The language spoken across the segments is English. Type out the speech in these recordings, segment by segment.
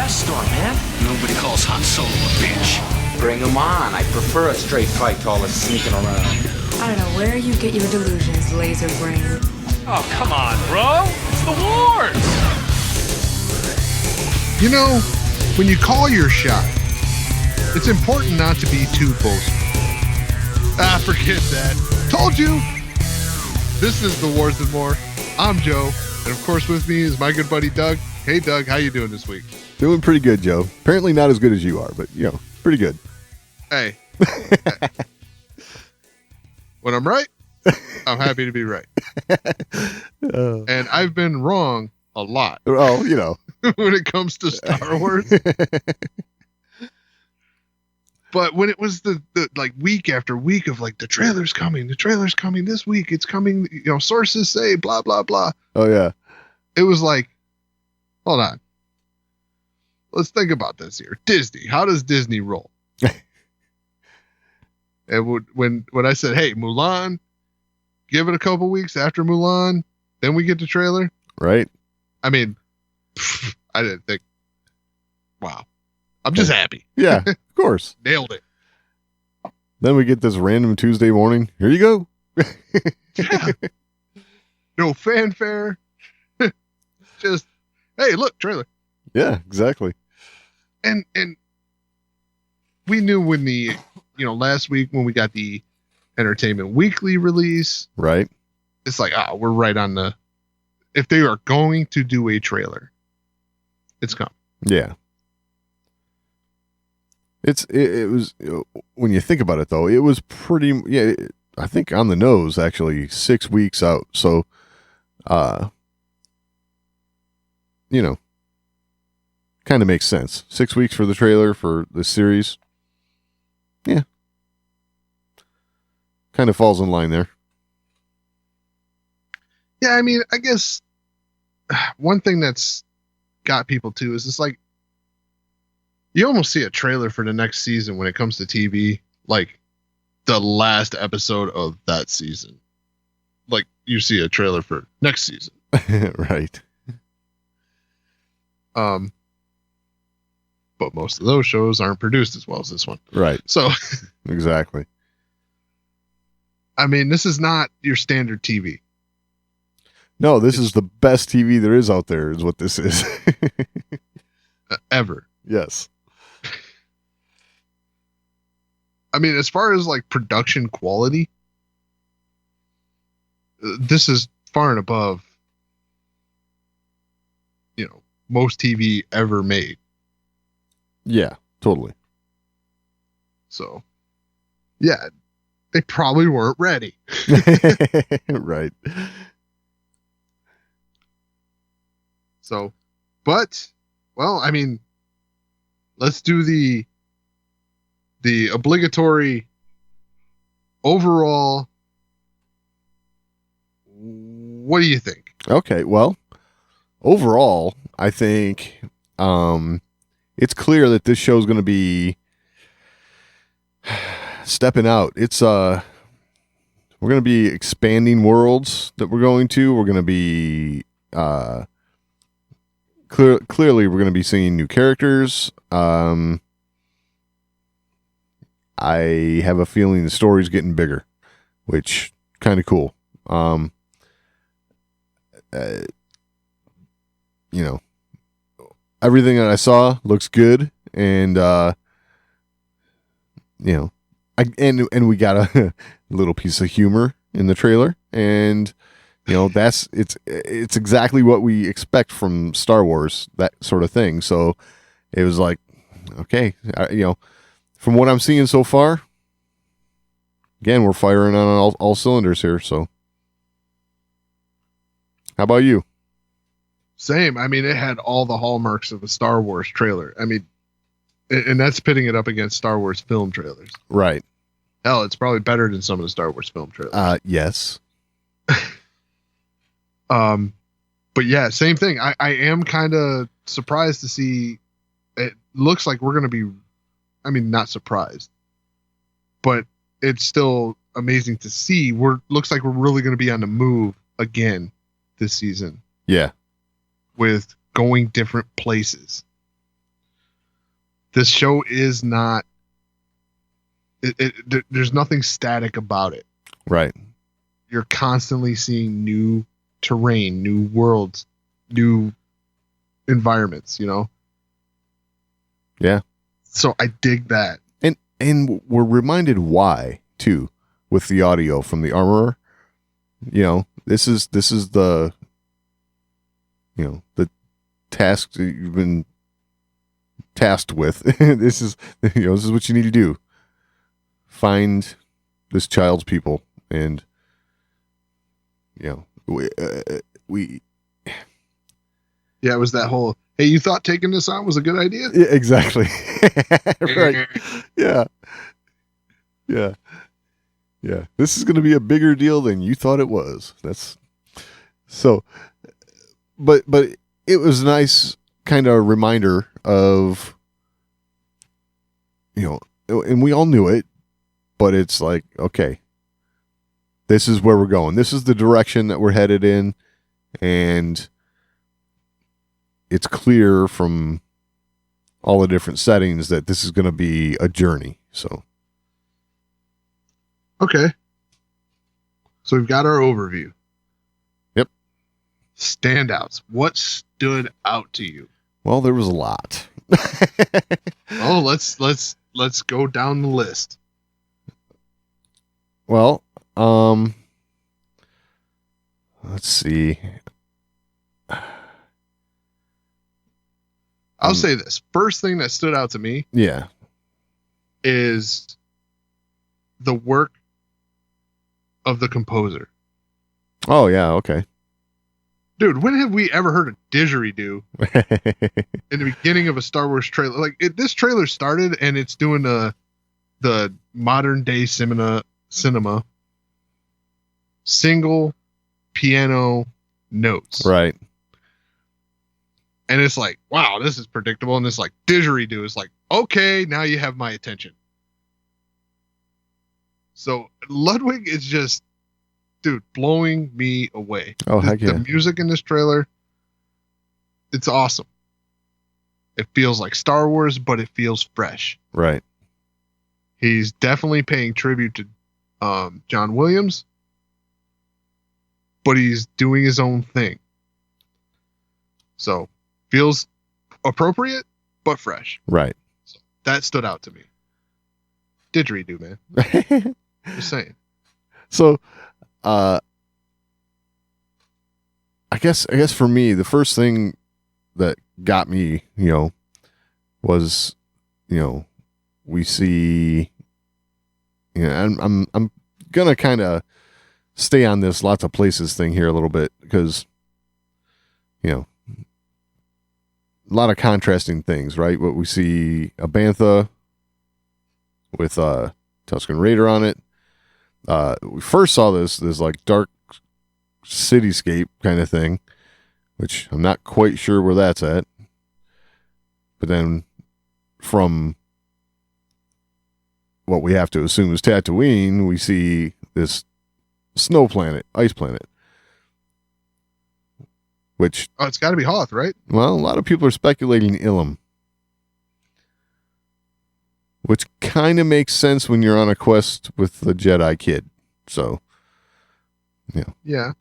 Firestorm, man. Nobody calls Han Solo a bitch. Bring him on. I prefer a straight fight to all this sneaking around. I don't know where you get your delusions, laser brain. Oh, come on, bro. It's the wars. You know, when you call your shot, it's important not to be too boastful. Forget that. Told you. This is The Wars and More. I'm Joe, and of course with me is my good buddy Doug. Hey Doug, how you doing this week? Doing pretty good, Joe. Apparently not as good as you are, but pretty good. Hey. When I'm right, I'm happy to be right. And I've been wrong a lot. Oh, when it comes to Star Wars. But when it was the like week after week of like the trailer's coming this week, it's coming, sources say blah blah blah. Oh yeah. It was like, hold on. Let's think about this here. Disney. How does Disney roll? And when I said, hey, Mulan, give it a couple weeks after Mulan, then we get the trailer. Right. I mean, I didn't think, wow. I'm just happy. Yeah, of course. Nailed it. Then we get this random Tuesday morning. Here you go. Yeah. No fanfare. Just, hey, look, trailer. Yeah, exactly. And we knew when the, last week when we got the Entertainment Weekly release. Right. It's like, we're right on if they are going to do a trailer, it's coming. Yeah. It was, when you think about it though, it was pretty, I think on the nose, actually 6 weeks out. So, kind of makes sense. 6 weeks for the trailer for the series. Yeah. Kind of falls in line there. Yeah. I mean, I guess one thing that's got people too is it's like, you almost see a trailer for the next season when it comes to TV, like the last episode of that season. Like you see a trailer for next season. Right. But most of those shows aren't produced as well as this one. Right. So exactly. I mean, this is not your standard TV. No, this is the best TV there is out there is what this is. Ever. Yes. I mean, as far as like production quality, this is far and above, most TV ever made. Yeah, totally. So, yeah, they probably weren't ready. Right. So, but, well, I mean, let's do the obligatory overall. What do you think? Okay, well, overall, I think it's clear that this show is going to be stepping out. It's we're going to be expanding worlds that we're going to. We're going to be clearly we're going to be seeing new characters. I have a feeling the story's getting bigger, which kind of cool. Everything that I saw looks good, and and we got a little piece of humor in the trailer, and it's exactly what we expect from Star Wars, that sort of thing. So it was like, okay, from what I'm seeing so far, again, we're firing on all cylinders here. So how about you? Same. I mean, it had all the hallmarks of a Star Wars trailer. I mean, and that's pitting it up against Star Wars film trailers. Right. Hell, it's probably better than some of the Star Wars film trailers. Yes. But yeah, same thing. I am kind of surprised to see. It looks like we're going to be, I mean, not surprised, but it's still amazing to see. Looks like we're really going to be on the move again this season. Yeah. With going different places. this show is not. There's nothing static about it. Right. You're constantly seeing new terrain, new worlds, new environments. Yeah. So I dig that. And we're reminded why too with the audio from the armorer. This is the the task that you've been tasked with. This is what you need to do. Find this child's people, and we Yeah, it was that whole, hey, you thought taking this on was a good idea? Yeah, exactly. Right. Yeah. This is going to be a bigger deal than you thought it was. That's so, but it was a nice kind of reminder of, and we all knew it, but it's like, okay, this is where we're going. This is the direction that we're headed in. And it's clear from all the different settings that this is going to be a journey. So, okay. So we've got our overview. Yep. Standouts. What stood out to you? Well, there was a lot. Oh, let's go down the list. Well, let's see. I'll say this. First thing that stood out to me is the work of the composer. Oh, yeah, okay. Dude, when have we ever heard a didgeridoo in the beginning of a Star Wars trailer? Like, this trailer started and it's doing the modern day cinema single piano notes. Right. And it's like, wow, this is predictable. And it's like didgeridoo. It's like, okay, now you have my attention. So Ludwig is just, dude, blowing me away. Oh, heck yeah. The music in this trailer, it's awesome. It feels like Star Wars, but it feels fresh. Right. He's definitely paying tribute to John Williams, but he's doing his own thing. So feels appropriate, but fresh. Right. So that stood out to me. Didgeridoo, man. Just saying. So, I guess for me, the first thing that got me, was, we see, I'm gonna kind of stay on this lots of places thing here a little bit because, a lot of contrasting things, right? What we see a Bantha with a Tusken Raider on it. We first saw this like dark cityscape kind of thing, which I'm not quite sure where that's at. But then from what we have to assume is Tatooine, we see this snow planet, ice planet. Which, it's got to be Hoth, right? Well, a lot of people are speculating Ilum, which kind of makes sense when you're on a quest with the Jedi kid. So, yeah. Yeah.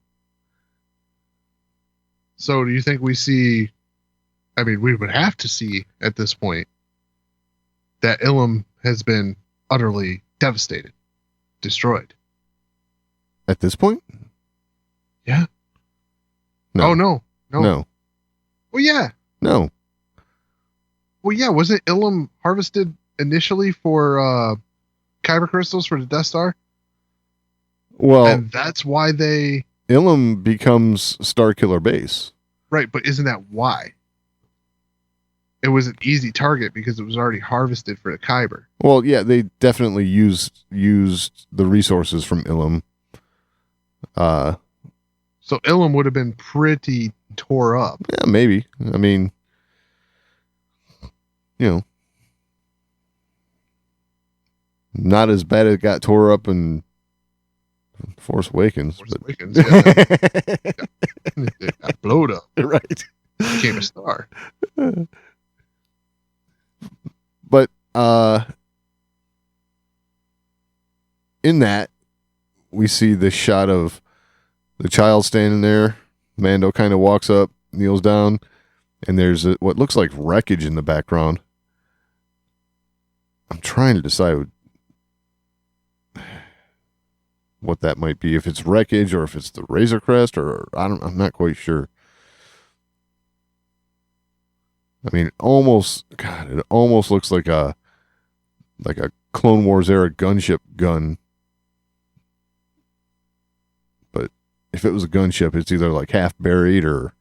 So, do you think we see? I mean, we would have to see at this point that Ilum has been utterly devastated, destroyed. At this point? Yeah. No. Oh no. No. Well, yeah. No. Well, yeah. Wasn't Ilum harvested initially for kyber crystals for the Death Star? Well, and that's why Ilum becomes Starkiller Base. Right, but isn't that why? It was an easy target because it was already harvested for the kyber. Well, yeah, they definitely used the resources from Ilum. So Ilum would have been pretty tore up. Yeah, maybe. I mean, not as bad as it got tore up in Force Awakens. Awakens, yeah. It got blowed up. Right. Became a star. But in that, we see the shot of the child standing there. Mando kind of walks up, kneels down, and there's what looks like wreckage in the background. I'm trying to decide what that might be. If it's wreckage or if it's the Razor Crest, or I'm not quite sure. I mean, it almost looks like a Clone Wars era gunship gun. But if it was a gunship, it's either like half buried or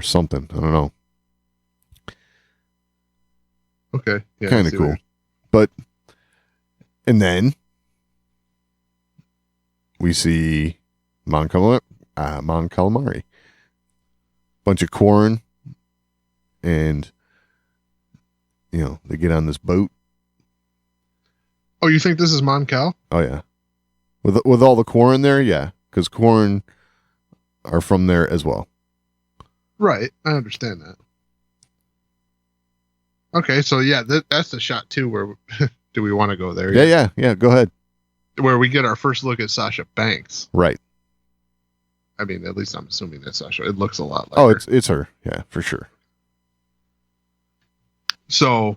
something. I don't know. Okay. Yeah, Kind of cool. But, and then we see Mon Calamari. Bunch of Quarren, and, they get on this boat. Oh, you think this is Mon Cal? Oh, yeah. With all the Quarren there, yeah. Because Quarren are from there as well. Right. I understand that. Okay, so yeah, that's the shot too. Where do we want to go there? Yeah. Go ahead. Where we get our first look at Sasha Banks. Right. I mean, at least I'm assuming that's Sasha. It looks a lot like. Oh, her. it's her. Yeah, for sure. So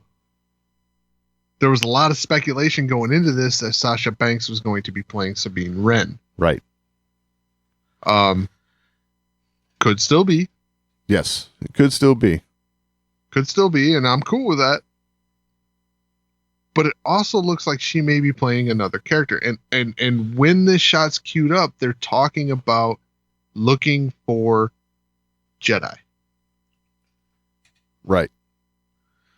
there was a lot of speculation going into this that Sasha Banks was going to be playing Sabine Wren. Right. Could still be. Yes, it could still be. Could still be, and I'm cool with that. But it also looks like she may be playing another character. And when this shot's queued up, they're talking about looking for Jedi. Right.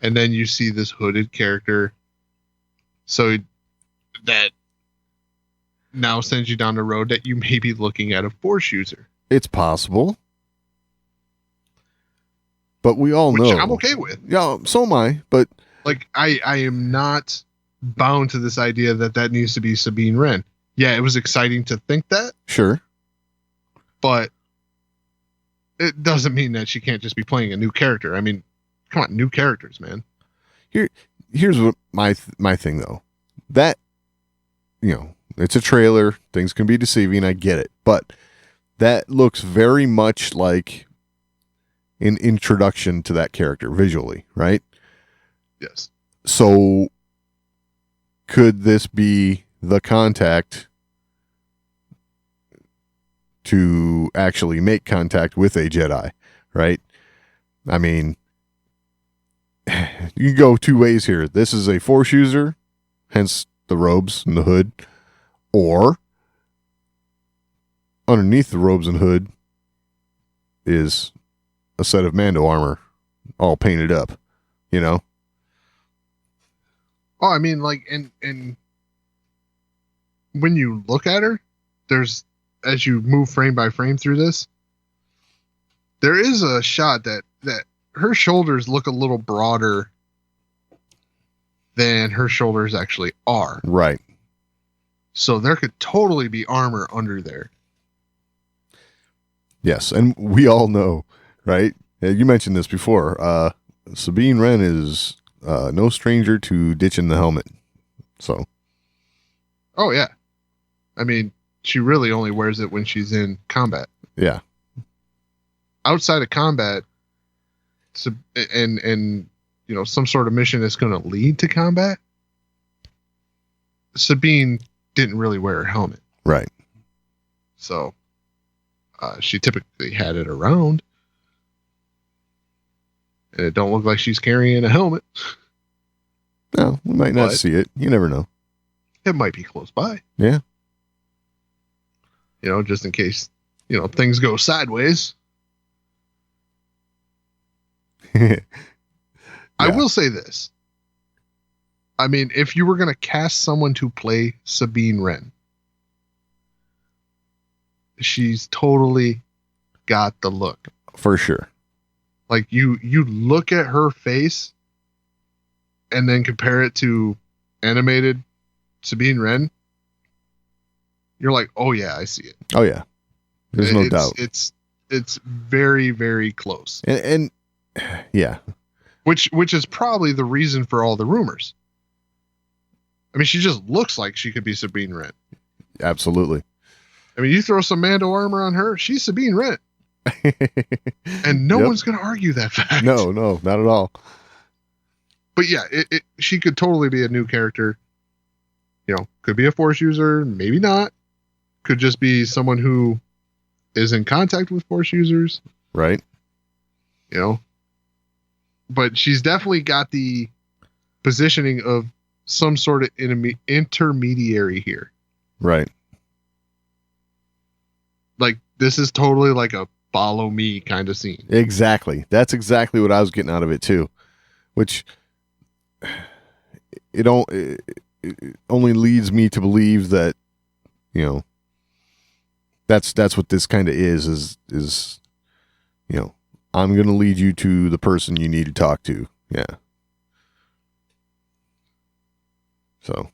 And then you see this hooded character. So that now sends you down the road that you may be looking at a Force user. It's possible. But we all which know. I'm okay with. Yeah, so am I. But like, I am not bound to this idea that needs to be Sabine Wren. Yeah, it was exciting to think that. Sure. But it doesn't mean that she can't just be playing a new character. I mean, come on, new characters, man. Here's what my thing though. That, it's a trailer. Things can be deceiving. I get it. But that looks very much like an introduction to that character visually, right? Yes. So could this be the contact to actually make contact with a Jedi, right? I mean, you can go two ways here. This is a Force user, hence the robes and the hood, or underneath the robes and hood is a set of Mando armor all painted up, Oh, I mean, like, and when you look at her, as you move frame by frame through this, there is a shot that her shoulders look a little broader than her shoulders actually are. Right. So there could totally be armor under there. Yes, and we all know, right? You mentioned this before. Sabine Wren is no stranger to ditching the helmet. So. Oh, yeah. I mean, she really only wears it when she's in combat. Yeah. Outside of combat, and some sort of mission that's going to lead to combat, Sabine didn't really wear her helmet. Right. So she typically had it around. And it don't look like she's carrying a helmet. No, we might not see it. You never know. It might be close by. Yeah. Just in case, things go sideways. Yeah. I will say this. I mean, if you were going to cast someone to play Sabine Wren, she's totally got the look. For sure. Like, you look at her face and then compare it to animated Sabine Wren, you're like, oh yeah, I see it. Oh yeah. There's no doubt. It's very, very close. And yeah. which is probably the reason for all the rumors. I mean, she just looks like she could be Sabine Wren. Absolutely. I mean, you throw some Mando armor on her, she's Sabine Wren. And no one's going to argue that fact. No, not at all. But yeah, she could totally be a new character. You know, could be a Force user, maybe not. Could just be someone who is in contact with Force users. Right. You know, but she's definitely got the positioning of some sort of intermediary here. Right. Like, this is totally like a follow me kind of scene. Exactly. That's exactly what I was getting out of it too, which it only leads me to believe that, you know, that's what this kind of is, you know, I'm going to lead you to the person you need to talk to. Yeah. So.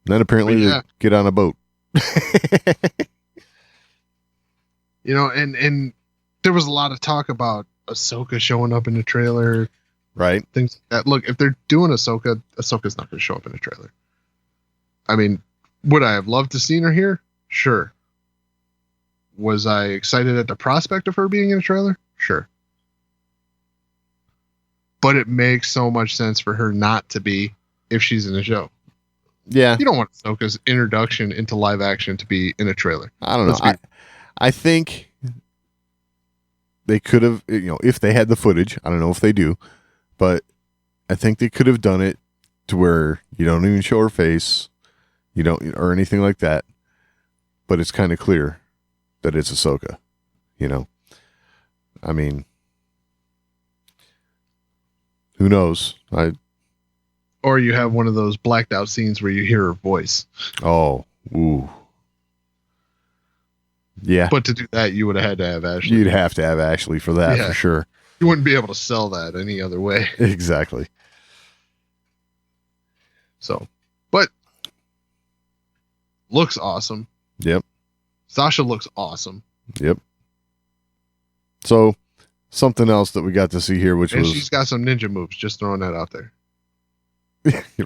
Then apparently they get on a boat. You know, and there was a lot of talk about Ahsoka showing up in the trailer. Right. Things like that. Look, if they're doing Ahsoka's not going to show up in the trailer. I mean, would I have loved to seen her here? Sure. Was I excited at the prospect of her being in a trailer? Sure. But it makes so much sense for her not to be if she's in a show. Yeah. You don't want Ahsoka's introduction into live action to be in a trailer. I don't know. I think they could have, you know, if they had the footage, I don't know if they do, but I think they could have done it to where you don't even show her face, you don't, or anything like that, but it's kind of clear that it's Ahsoka, you know. I mean, who knows? Or you have one of those blacked out scenes where you hear her voice. Oh, ooh. Yeah. But to do that, you would have had to have Ashley. You'd have to have Ashley for that, for sure. You wouldn't be able to sell that any other way. Exactly. So, but looks awesome. Yep. Sasha looks awesome. Yep. So, something else that we got to see here, and she's got some ninja moves. Just throwing that out there.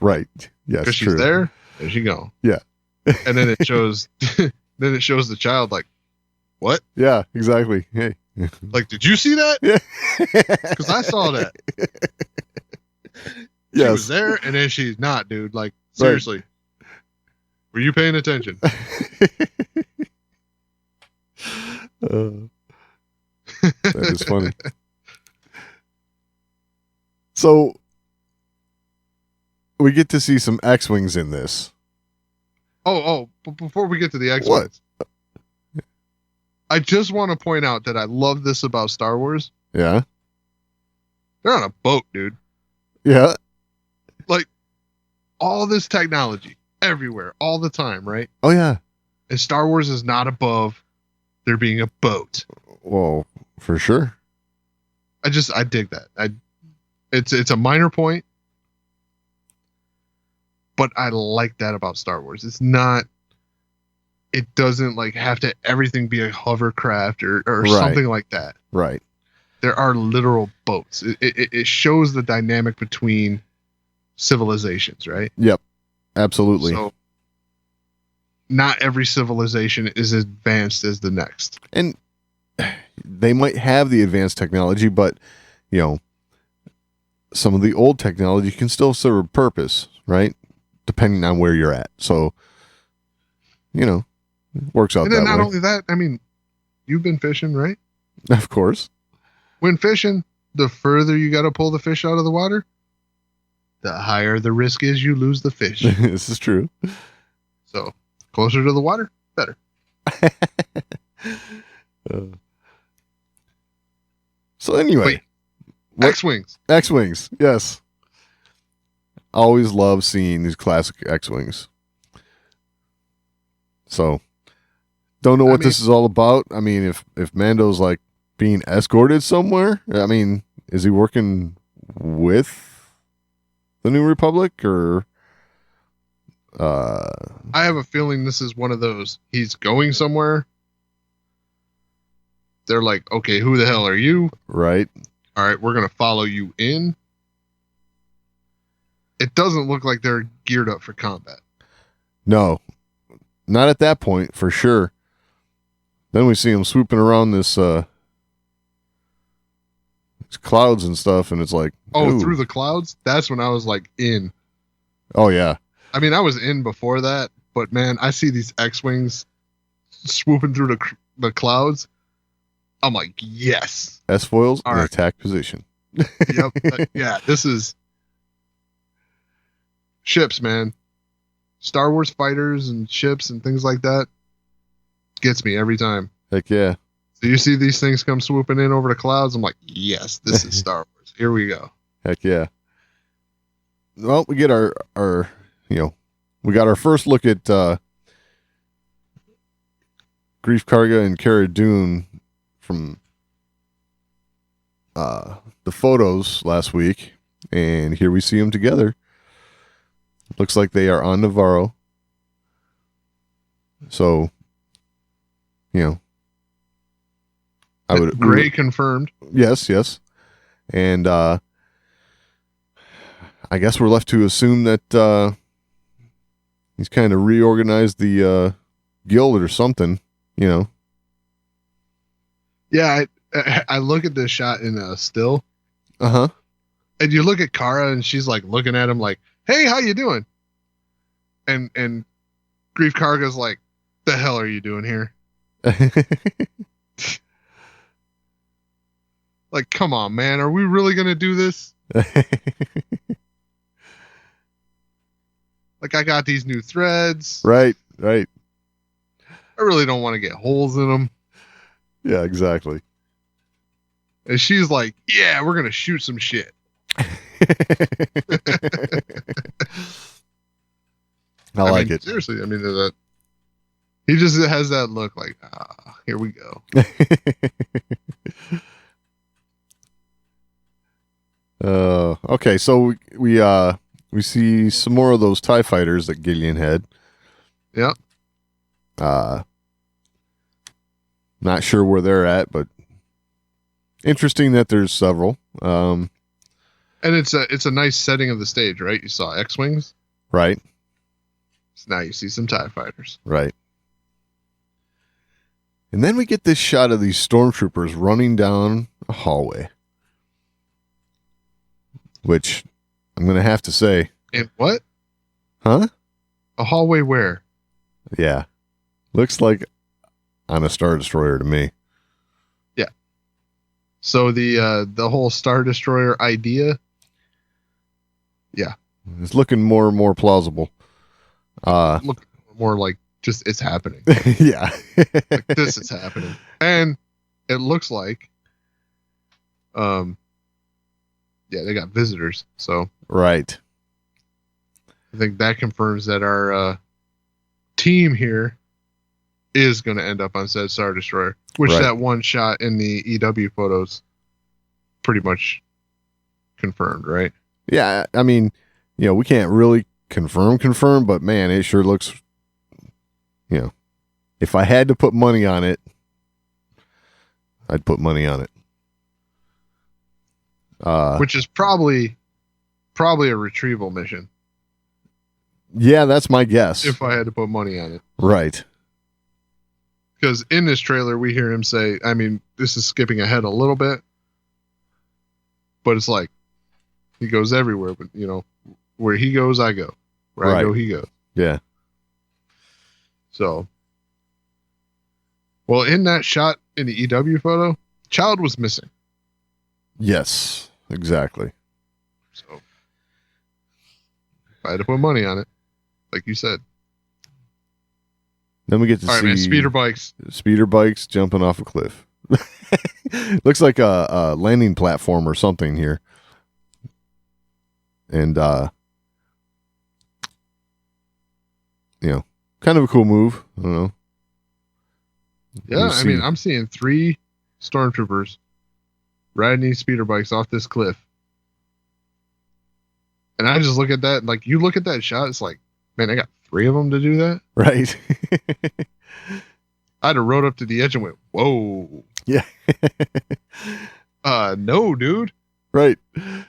Right. Yes. Because she's there. There she go. Yeah. And then it shows. Then it shows the child like, what? Yeah. Exactly. Hey. Like, did you see that? Yeah. Because I saw that. She was there, and then she's not, dude. Like, seriously. Right. Were you paying attention? That is funny. So we get to see some X-Wings in this. But before we get to the X-Wings, I just want to point out that I love this about Star Wars. Yeah. They're on a boat, dude. Yeah. Like, all this technology everywhere, all the time, right? Oh, yeah. And Star Wars is not above there being a boat. Well, for sure. I dig that. It's a minor point, but I like that about Star Wars. It doesn't like have to everything be a hovercraft or right. Something like that. Right. There are literal boats. It shows the dynamic between civilizations, right? Yep. Absolutely. So not every civilization is as advanced as the next. And they might have the advanced technology, but, you know, some of the old technology can still serve a purpose, right? Depending on where you're at. So, you know, it works out that way. And then not only that, I mean, you've been fishing, right? Of course. When fishing, the further you got to pull the fish out of the water, the higher the risk is you lose the fish. This is true. So, closer to the water, better. So anyway. X-Wings. X-Wings, yes. Always love seeing these classic X-Wings. So, don't know what this is all about. I mean, if Mando's like being escorted somewhere, I mean, is he working with the New Republic or? I have a feeling this is one of those. He's going somewhere. they're like, okay, who the hell are you? Right. All right, we're going to follow you in. It doesn't look like they're geared up for combat. No, not at that point, for sure. Then we see them swooping around this clouds and stuff, and it's like, oh, ooh. through the clouds? That's when I was like in. Oh, yeah. I mean, I was in before that, but man, I see these X-Wings swooping through the clouds. I'm like, yes. S-foils in right. attack position. Yep. Yeah, this is ships, man. Star Wars fighters and ships and things like that gets me every time. Heck yeah. So you see these things come swooping in over the clouds. I'm like, yes, this is Star Wars. Here we go. Heck yeah. Well, we get our we got our first look at Grief Karga and Cara Dune from the photos last week, and here we see them together. Looks like they are on Navarro. So, I would Gray confirmed. Yes. And I guess we're left to assume that he's kind of reorganized the guild or something, Yeah, I look at this shot in a still. Uh-huh. And you look at Kara and she's like looking at him like, hey, how you doing? And Grief Karga's like, the hell are you doing here? Like, come on, man. Are we really going to do this? Like, I got these new threads. Right. I really don't want to get holes in them. Yeah, exactly. And she's like, yeah, we're going to shoot some shit. I like it. Seriously, I mean, he just has that look like, here we go. Okay, so we see some more of those TIE fighters that Gideon had. Yep. Not sure where they're at, but interesting that there's several. And it's a nice setting of the stage, right? You saw X-Wings. Right. So now you see some TIE fighters. Right. And then we get this shot of these stormtroopers running down a hallway. Which I'm going to have to say. And what? Huh? A hallway where? Yeah. Looks like on a Star Destroyer to me. Yeah. So the whole Star Destroyer idea. Yeah. It's looking more and more plausible. Look more like just it's happening. Yeah. Like this is happening. And it looks like yeah, they got visitors. So right. I think that confirms that our team here is going to end up on said Star Destroyer, which Right. that one shot in the EW photos pretty much confirmed, right? Yeah, I mean, we can't really confirm, but man, it sure looks, if I had to put money on it, I'd put money on it. Which is probably a retrieval mission. Yeah, that's my guess. If I had to put money on it. Right. Because in this trailer, we hear him say, I mean, this is skipping ahead a little bit, but it's like, he goes everywhere, but where he goes, I go. Where I go, he goes. Yeah. So, well, in that shot in the EW photo, Child was missing. Yes, exactly. So, if I had to put money on it, like you said. Then we get to All right, see man, speeder bikes jumping off a cliff. Looks like a landing platform or something here. And, kind of a cool move. I don't know. Yeah, I mean, I'm seeing 3 stormtroopers riding these speeder bikes off this cliff. And I just look at that, like, you look at that shot, it's like, man, I got 3 of them to do that? Right. I'd have rode up to the edge and went, whoa. Yeah. No, dude. Right. I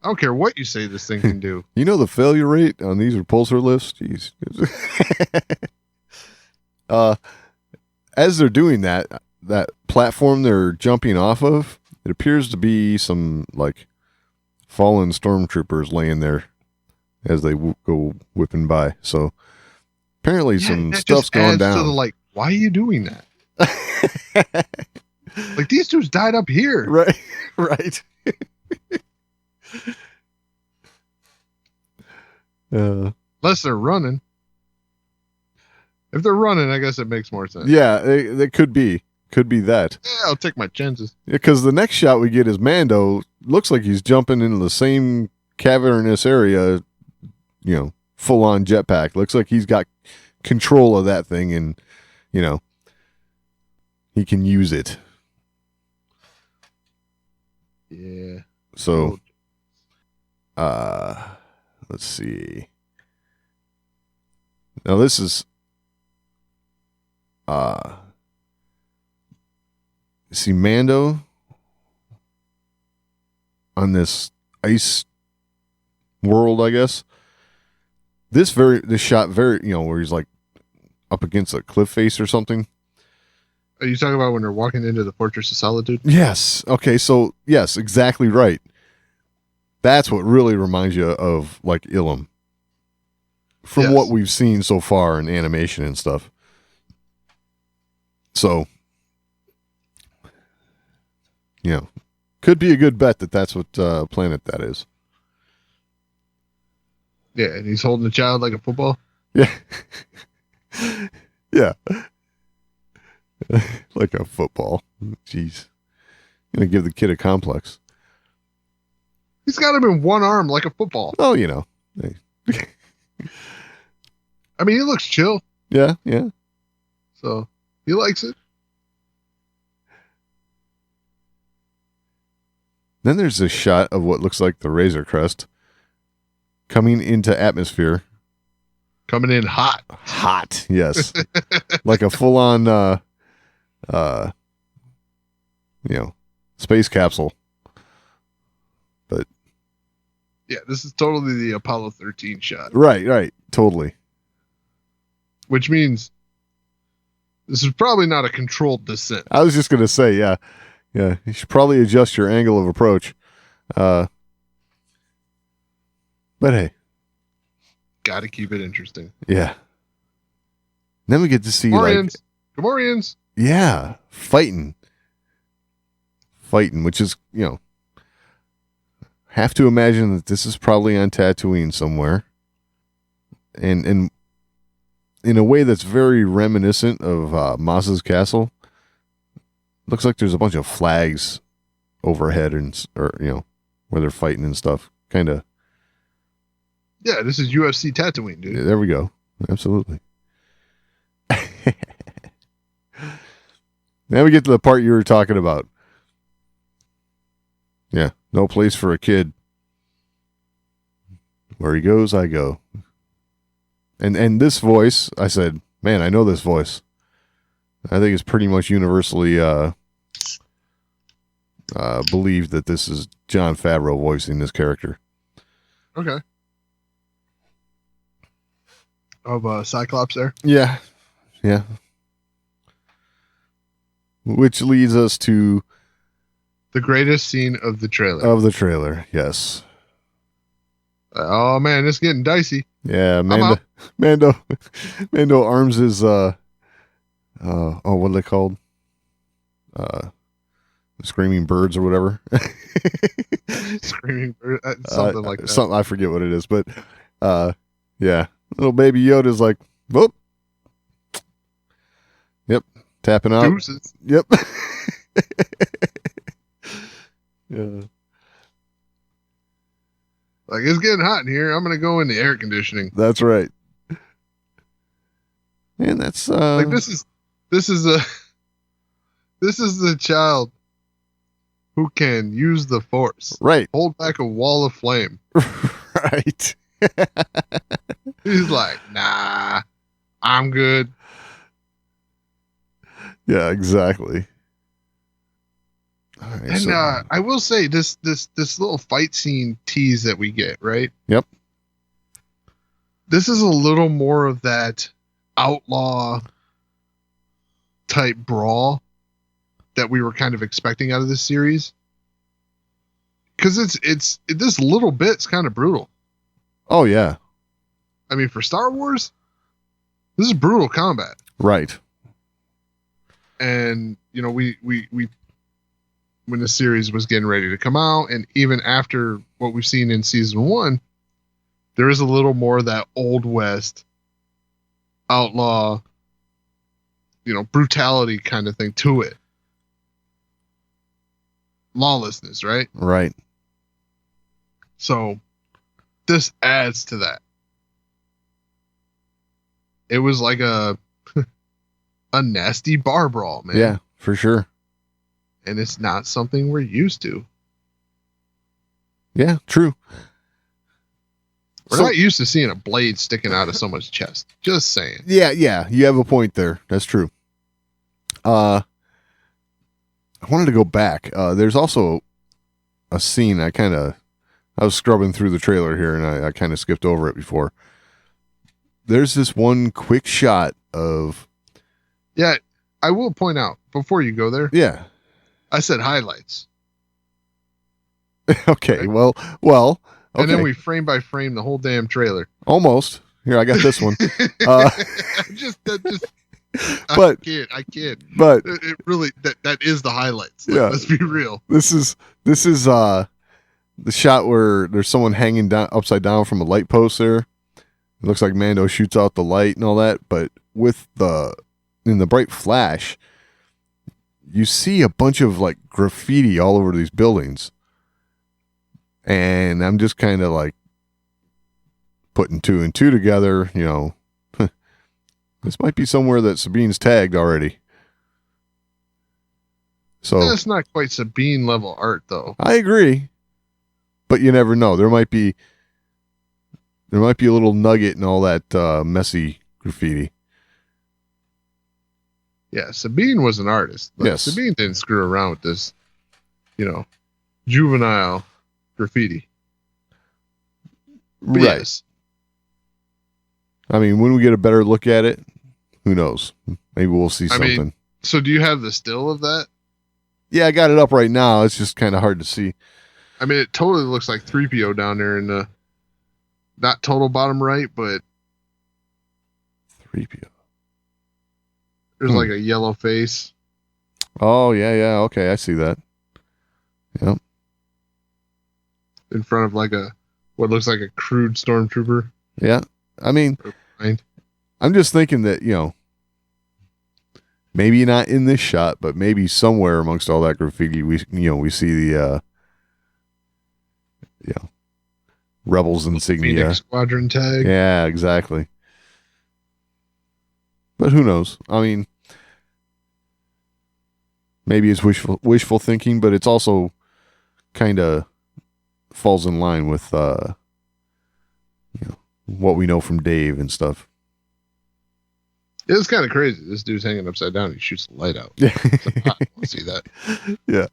don't care what you say this thing can do. You know the failure rate on these repulsor lifts? Jeez. As they're doing that platform they're jumping off of, it appears to be some like fallen stormtroopers laying there as they go whipping by. So apparently some stuff's going down. To the, like, why are you doing that? Like, these dudes died up here. Right. Right. Unless they're running. If they're running, I guess it makes more sense. Yeah, it could be. Could be that. Yeah, I'll take my chances. Because the next shot we get is Mando. Looks like he's jumping into the same cavernous area, full on jetpack. Looks like he's got control of that thing and, he can use it. Yeah. So, let's see. Now this is, see Mando on this ice world, I guess. This shot where he's like up against a cliff face or something. Are you talking about when they're walking into the Fortress of Solitude? Yes. Okay. So yes, exactly right. That's what really reminds you of like Ilum from what we've seen so far in animation and stuff. So, could be a good bet that that's what planet that is. Yeah, and he's holding the child like a football. Yeah. Yeah. Like a football. Jeez. Gonna give the kid a complex. He's got him in one arm like a football. Oh, I mean, he looks chill. Yeah, yeah. So, he likes it. Then there's a shot of what looks like the Razor Crest coming into atmosphere. Coming in hot. Hot, yes. Like a full-on, space capsule. But yeah, this is totally the Apollo 13 shot. Right, totally. Which means this is probably not a controlled descent. I was just going to say, yeah. Yeah, you should probably adjust your angle of approach. But hey. Got to keep it interesting. Yeah. Then we get to see Gamorreans. Yeah, fighting, which is, have to imagine that this is probably on Tatooine somewhere. And in a way that's very reminiscent of Maz's castle. Looks like there's a bunch of flags overhead where they're fighting and stuff. Kind of. Yeah, this is UFC Tatooine, dude. Yeah, there we go. Absolutely. Now we get to the part you were talking about. Yeah, no place for a kid. Where he goes, I go. And this voice, I said, man, I know this voice. I think it's pretty much universally believed that this is Jon Favreau voicing this character. Okay. Of Cyclops there? Yeah. Which leads us to the greatest scene of the trailer. Yes. Oh man, it's getting dicey. Yeah, Mando arms his what are they called? Screaming birds or whatever. Screaming bird, something like that. Something I forget what it is, but yeah, little baby Yoda's like, whoop. Yep, tapping out. Deuces. Yep. Yeah. Like, it's getting hot in here. I'm gonna go in the air conditioning. That's right. And that's like this is the child who can use the Force. Right. Hold back a wall of flame. Right. He's like, nah, I'm good. Yeah, exactly. All right, And I will say this little fight scene tease that we get, right? Yep. This is a little more of that outlaw type brawl that we were kind of expecting out of this series. Because it's this little bit's kind of brutal. Oh yeah. I mean, for Star Wars, this is brutal combat. Right. And we when the series was getting ready to come out, and even after what we've seen in season 1, there is a little more of that Old West outlaw, brutality kind of thing to it. Lawlessness, right? Right. So this adds to that. It was like a nasty bar brawl, man. Yeah, for sure. And it's not something we're used to. Yeah, true. We're not used to seeing a blade sticking out of someone's chest. Just saying. Yeah, you have a point there. That's true. I wanted to go back. There's also a scene I was scrubbing through the trailer here, and I kind of skipped over it before. There's this one quick shot of... Yeah, I will point out, before you go there, Yeah. I said highlights. Okay, well, okay. And then we frame by frame the whole damn trailer. Almost. Here, I got this one. I kid. But it really that is the highlights. Yeah. Let's be real. This is the shot where there's someone hanging down upside down from a light post there. It looks like Mando shoots out the light and all that, but in the bright flash, you see a bunch of like graffiti all over these buildings. And I'm just kind of like putting 2 and 2 together, this might be somewhere that Sabine's tagged already. So that's not quite Sabine level art, though. I agree, but you never know. There might be a little nugget in all that messy graffiti. Yeah, Sabine was an artist. Yes. Sabine didn't screw around with this, juvenile graffiti. But Right. yes. I mean, when we get a better look at it, who knows? Maybe we'll see something. So do you have the still of that? Yeah, I got it up right now. It's just kind of hard to see. I mean, it totally looks like 3PO down there in the, not total bottom right, but 3PO. there's like a yellow face. Oh, yeah. Okay, I see that. Yep. In front of like what looks like a crude stormtrooper. Yeah. I mean, I'm just thinking that, maybe not in this shot, but maybe somewhere amongst all that graffiti, we see the, Rebels insignia. Phoenix Squadron tag. Yeah, exactly. But who knows? I mean, maybe it's wishful thinking, but it's also kind of falls in line with, what we know from Dave and stuff. It's kind of crazy. This dude's hanging upside down. He shoots the light out. Yeah. I want to see that. Yeah.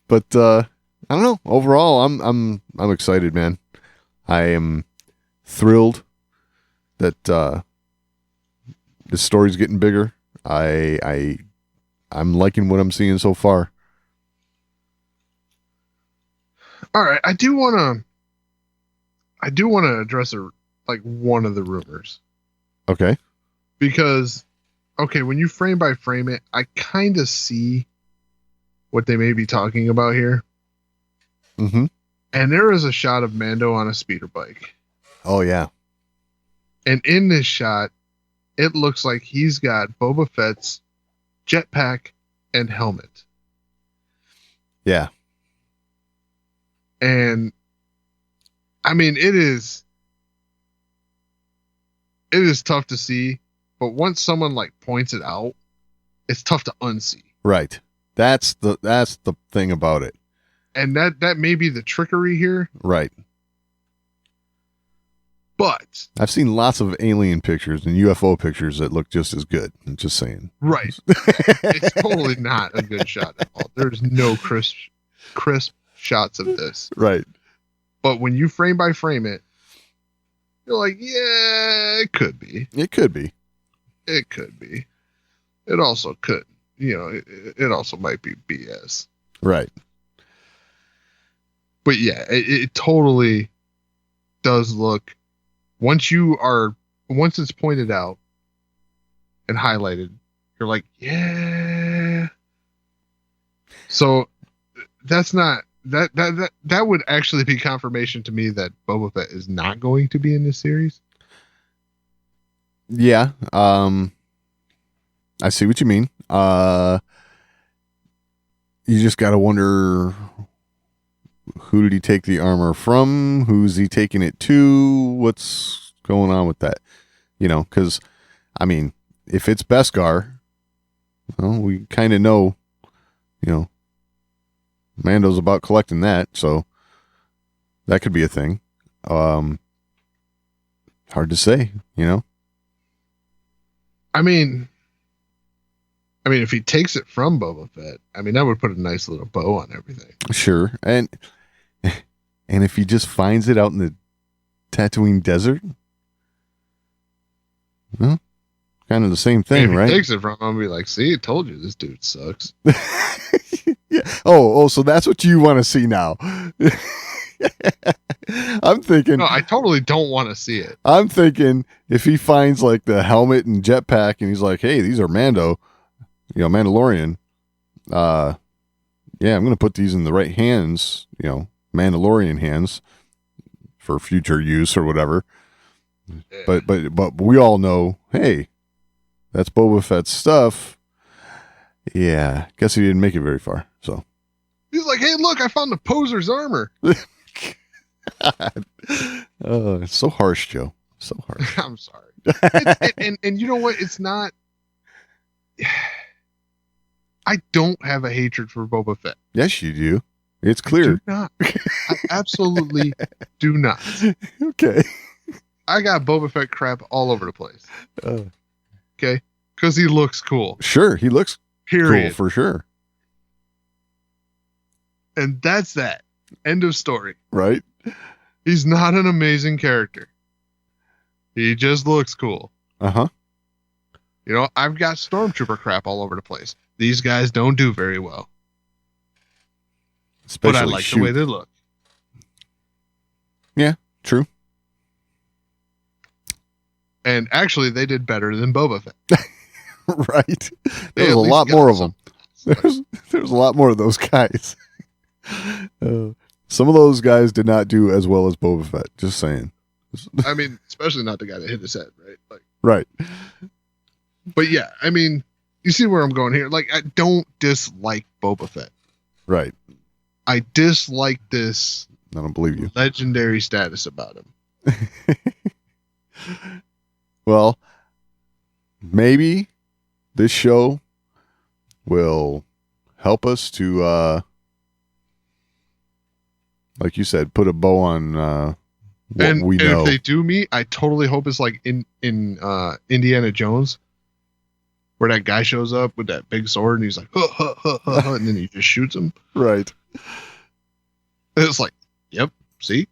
But I don't know. Overall, I'm excited, man. I am thrilled that the story's getting bigger. I'm liking what I'm seeing so far. All right, I do want to address one of the rumors. Okay. Because, when you frame by frame it, I kind of see what they may be talking about here. Mm-hmm. And there is a shot of Mando on a speeder bike. Oh, yeah. And in this shot, it looks like he's got Boba Fett's jetpack and helmet. Yeah. And, I mean, it is tough to see, but once someone points it out, it's tough to unsee. Right. That's the thing about it. And that may be the trickery here. Right. But I've seen lots of alien pictures and UFO pictures that look just as good. I'm just saying. right, it's totally not a good shot at all. There's no crisp shots of this. Right. But when you frame by frame it, you're like, yeah, it could be. It could be. It could be. It also could. It also might be BS. Right. But yeah, it totally does look. Once it's pointed out and highlighted, you're like, yeah. So that's not that would actually be confirmation to me that Boba Fett is not going to be in this series. Yeah. I see what you mean. You just got to wonder, who did he take the armor from? Who's he taking it to? What's going on with that? Because, I mean, if it's Beskar, well, we kind of know, Mando's about collecting that, so that could be a thing. Hard to say, I mean, if he takes it from Boba Fett, that would put a nice little bow on everything. Sure. And if he just finds it out in the Tatooine desert, well, kind of the same thing, right? If he takes it from him, I'll be like, see, I told you this dude sucks. Yeah. Oh, so that's what you want to see now. I'm thinking. No, I totally don't want to see it. I'm thinking if he finds like the helmet and jetpack and he's like, hey, these are Mandalorian. Yeah, I'm going to put these in the right hands, Mandalorian hands for future use or whatever. Yeah. But we all know, hey, that's Boba Fett's stuff. Yeah, guess he didn't make it very far. So he's like, hey, look, I found the poser's armor. It's so harsh, Joe. So harsh. I'm sorry. And you know what? It's not. I don't have a hatred for Boba Fett. Yes, you do. It's clear. I do not. I absolutely do not. Okay. I got Boba Fett crap all over the place. Okay? Because he looks cool. Sure, he looks Period. cool for sure. And that's that. End of story. Right? He's not an amazing character. He just looks cool. Uh-huh. I've got Stormtrooper crap all over the place. These guys don't do very well. Especially but I like the way they look. Yeah, true. And actually, they did better than Boba Fett. Right. There's a lot more of them. There's a lot more of those guys. Some of those guys did not do as well as Boba Fett. Just saying. Especially not the guy that hit his head, right? Right. But yeah, you see where I'm going here. I don't dislike Boba Fett. Right. I dislike this. I don't believe you. Legendary status about him. Well, maybe this show will help us to, like you said, put a bow on what we know. And if they do meet, I totally hope it's like in Indiana Jones, where that guy shows up with that big sword and he's like, huh, huh, huh, huh, huh, and then he just shoots him. Right. And it's like, yep, see?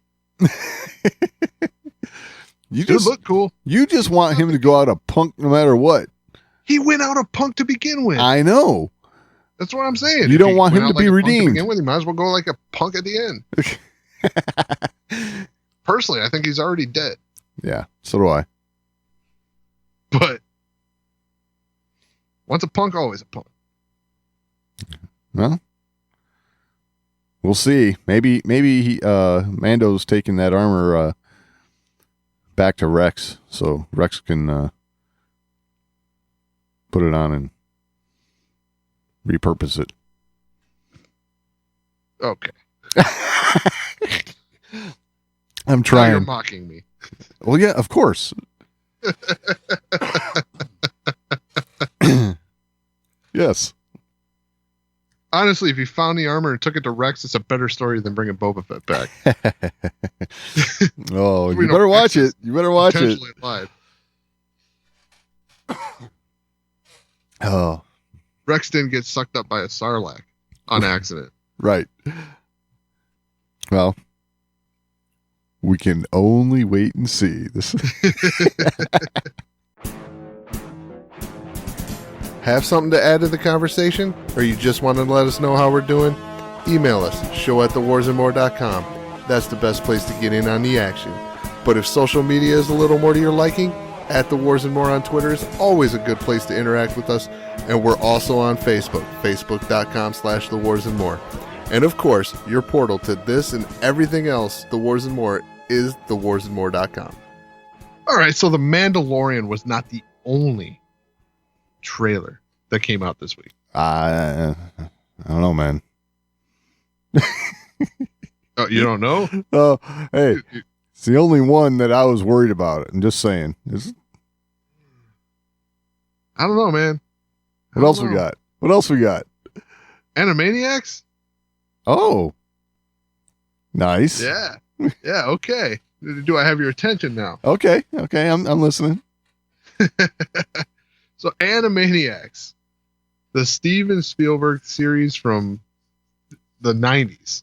You just look cool. You just want him to go out a punk no matter what. He went out a punk to begin with. I know. That's what I'm saying. You don't want him to be redeemed. To begin with, he might as well go like a punk at the end. Personally, I think he's already dead. Yeah, so do I. But once a punk, always a punk. Well, we'll see. Maybe Mando's taking that armor back to Rex, so Rex can put it on and repurpose it. Okay. I'm trying. Now you're mocking me. Well, yeah, of course. Yes. Honestly, if you found the armor and took it to Rex, it's a better story than bringing Boba Fett back. Oh, you We know better watch Rex is it. You better watch it. Potentially alive. Oh, Rex didn't get sucked up by a sarlacc on accident. right. Well, we can only wait and see. This. Have something to add to the conversation? Or you just want to let us know how we're doing? Email us, show@thewarsandmore.com. That's the best place to get in on the action. But if social media is a little more to your liking, @TheWarsAndMore on Twitter is always a good place to interact with us. And we're also on Facebook, facebook.com/TheWarsAndMore. And of course, your portal to this and everything else, The Wars and More, is thewarsandmore.com. All right, so The Mandalorian was not the only trailer that came out this week. I don't know, man. Oh, you don't know? Oh, hey, it's the only one that I was worried about. I'm just saying. I don't know, man. What else we got? What else we got? Animaniacs? Oh, nice. Yeah. Yeah, okay. Do I have your attention now? Okay, I'm listening. So Animaniacs, the Steven Spielberg series from the 90s.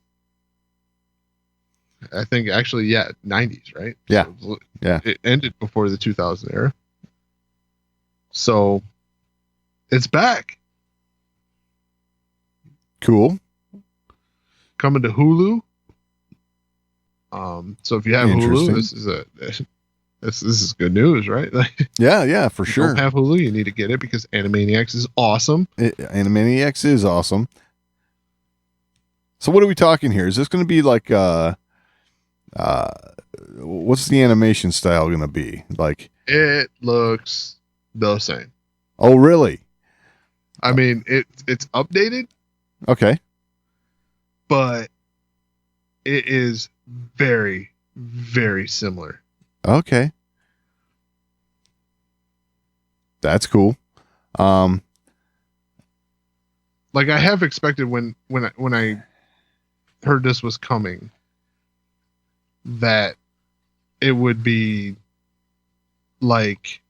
I think actually, 90s, right? Yeah. So Yeah. It ended before the 2000 era. So it's back. Cool. Coming to Hulu. So if you have Hulu, Interesting. this is good news, right? Yeah, for If you sure. don't have Hulu, you need to get it because Animaniacs is awesome. Animaniacs is awesome. So what are we talking here? Is this going to be like what's the animation style going to be? Like It looks the same. Oh, really? I mean, it's updated, Okay. but it is very, very similar. Okay. That's cool. Like I have expected when I heard this was coming that it would be like,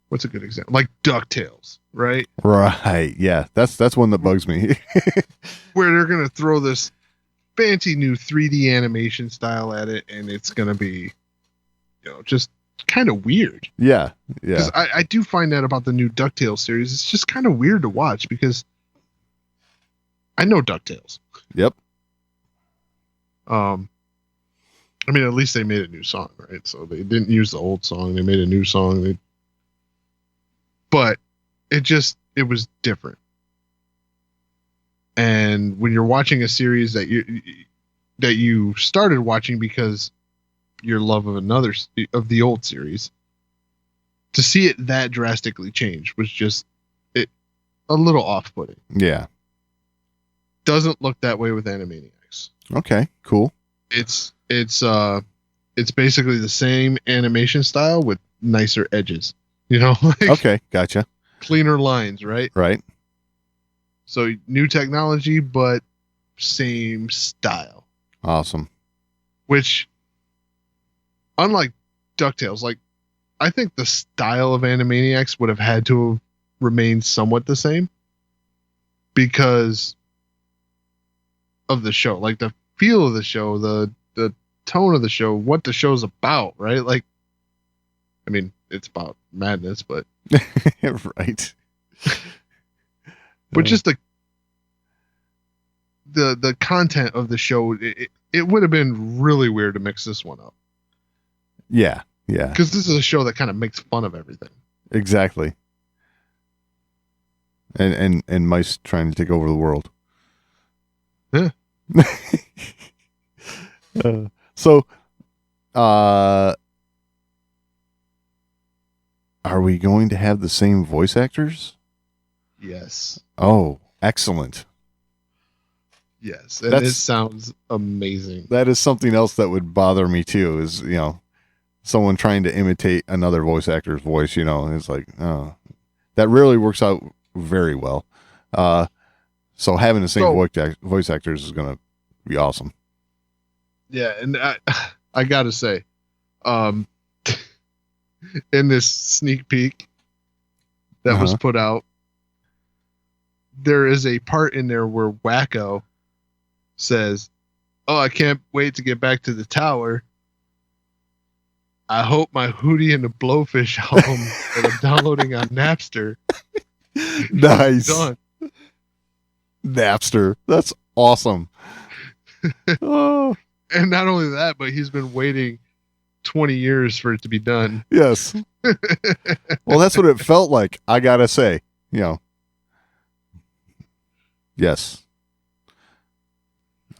what's a good example? Like DuckTales, right? Right. Yeah. That's one that bugs me. Where they're gonna throw this fancy new 3D animation style at it, and it's gonna be, just kind of weird. Yeah. Yeah. Because I do find that about the new DuckTales series. It's just kind of weird to watch because I know DuckTales. Yep. I mean, at least they made a new song, right? So they didn't use the old song. They made a new song. But it was different. And when you're watching a series that you started watching because your love of of the old series, to see it that drastically change was just a little off-putting. Yeah. Doesn't look that way with Animaniacs. Okay. Cool. It's basically the same animation style with nicer edges. Like Okay. Gotcha. cleaner lines, right? Right. So new technology, but same style. Awesome. Which, unlike DuckTales, like I think the style of Animaniacs would have had to have remained somewhat the same because of the show, like the feel of the show, the tone of the show, what the show's about, right? Like, I mean, it's about madness, but Right. but just the content of the show, it would have been really weird to mix this one up. Yeah. Yeah. Because this is a show that kind of makes fun of everything. Exactly. And mice trying to take over the world. Yeah. So, are we going to have the same voice actors? Yes. Oh, excellent. Yes. And it sounds amazing. That is something else that would bother me too, is, someone trying to imitate another voice actor's voice, it's like, oh, that really works out very well. So having the same voice actors is going to be awesome. Yeah, and I gotta say, in this sneak peek that was put out, there is a part in there where Wacko says, "Oh, I can't wait to get back to the tower. I hope my Hootie and the Blowfish album that I'm downloading on Napster Nice. done." Napster. That's awesome. Oh, And not only that, but he's been waiting 20 years for it to be done. yes. Well, that's what it felt like. I gotta say, yes.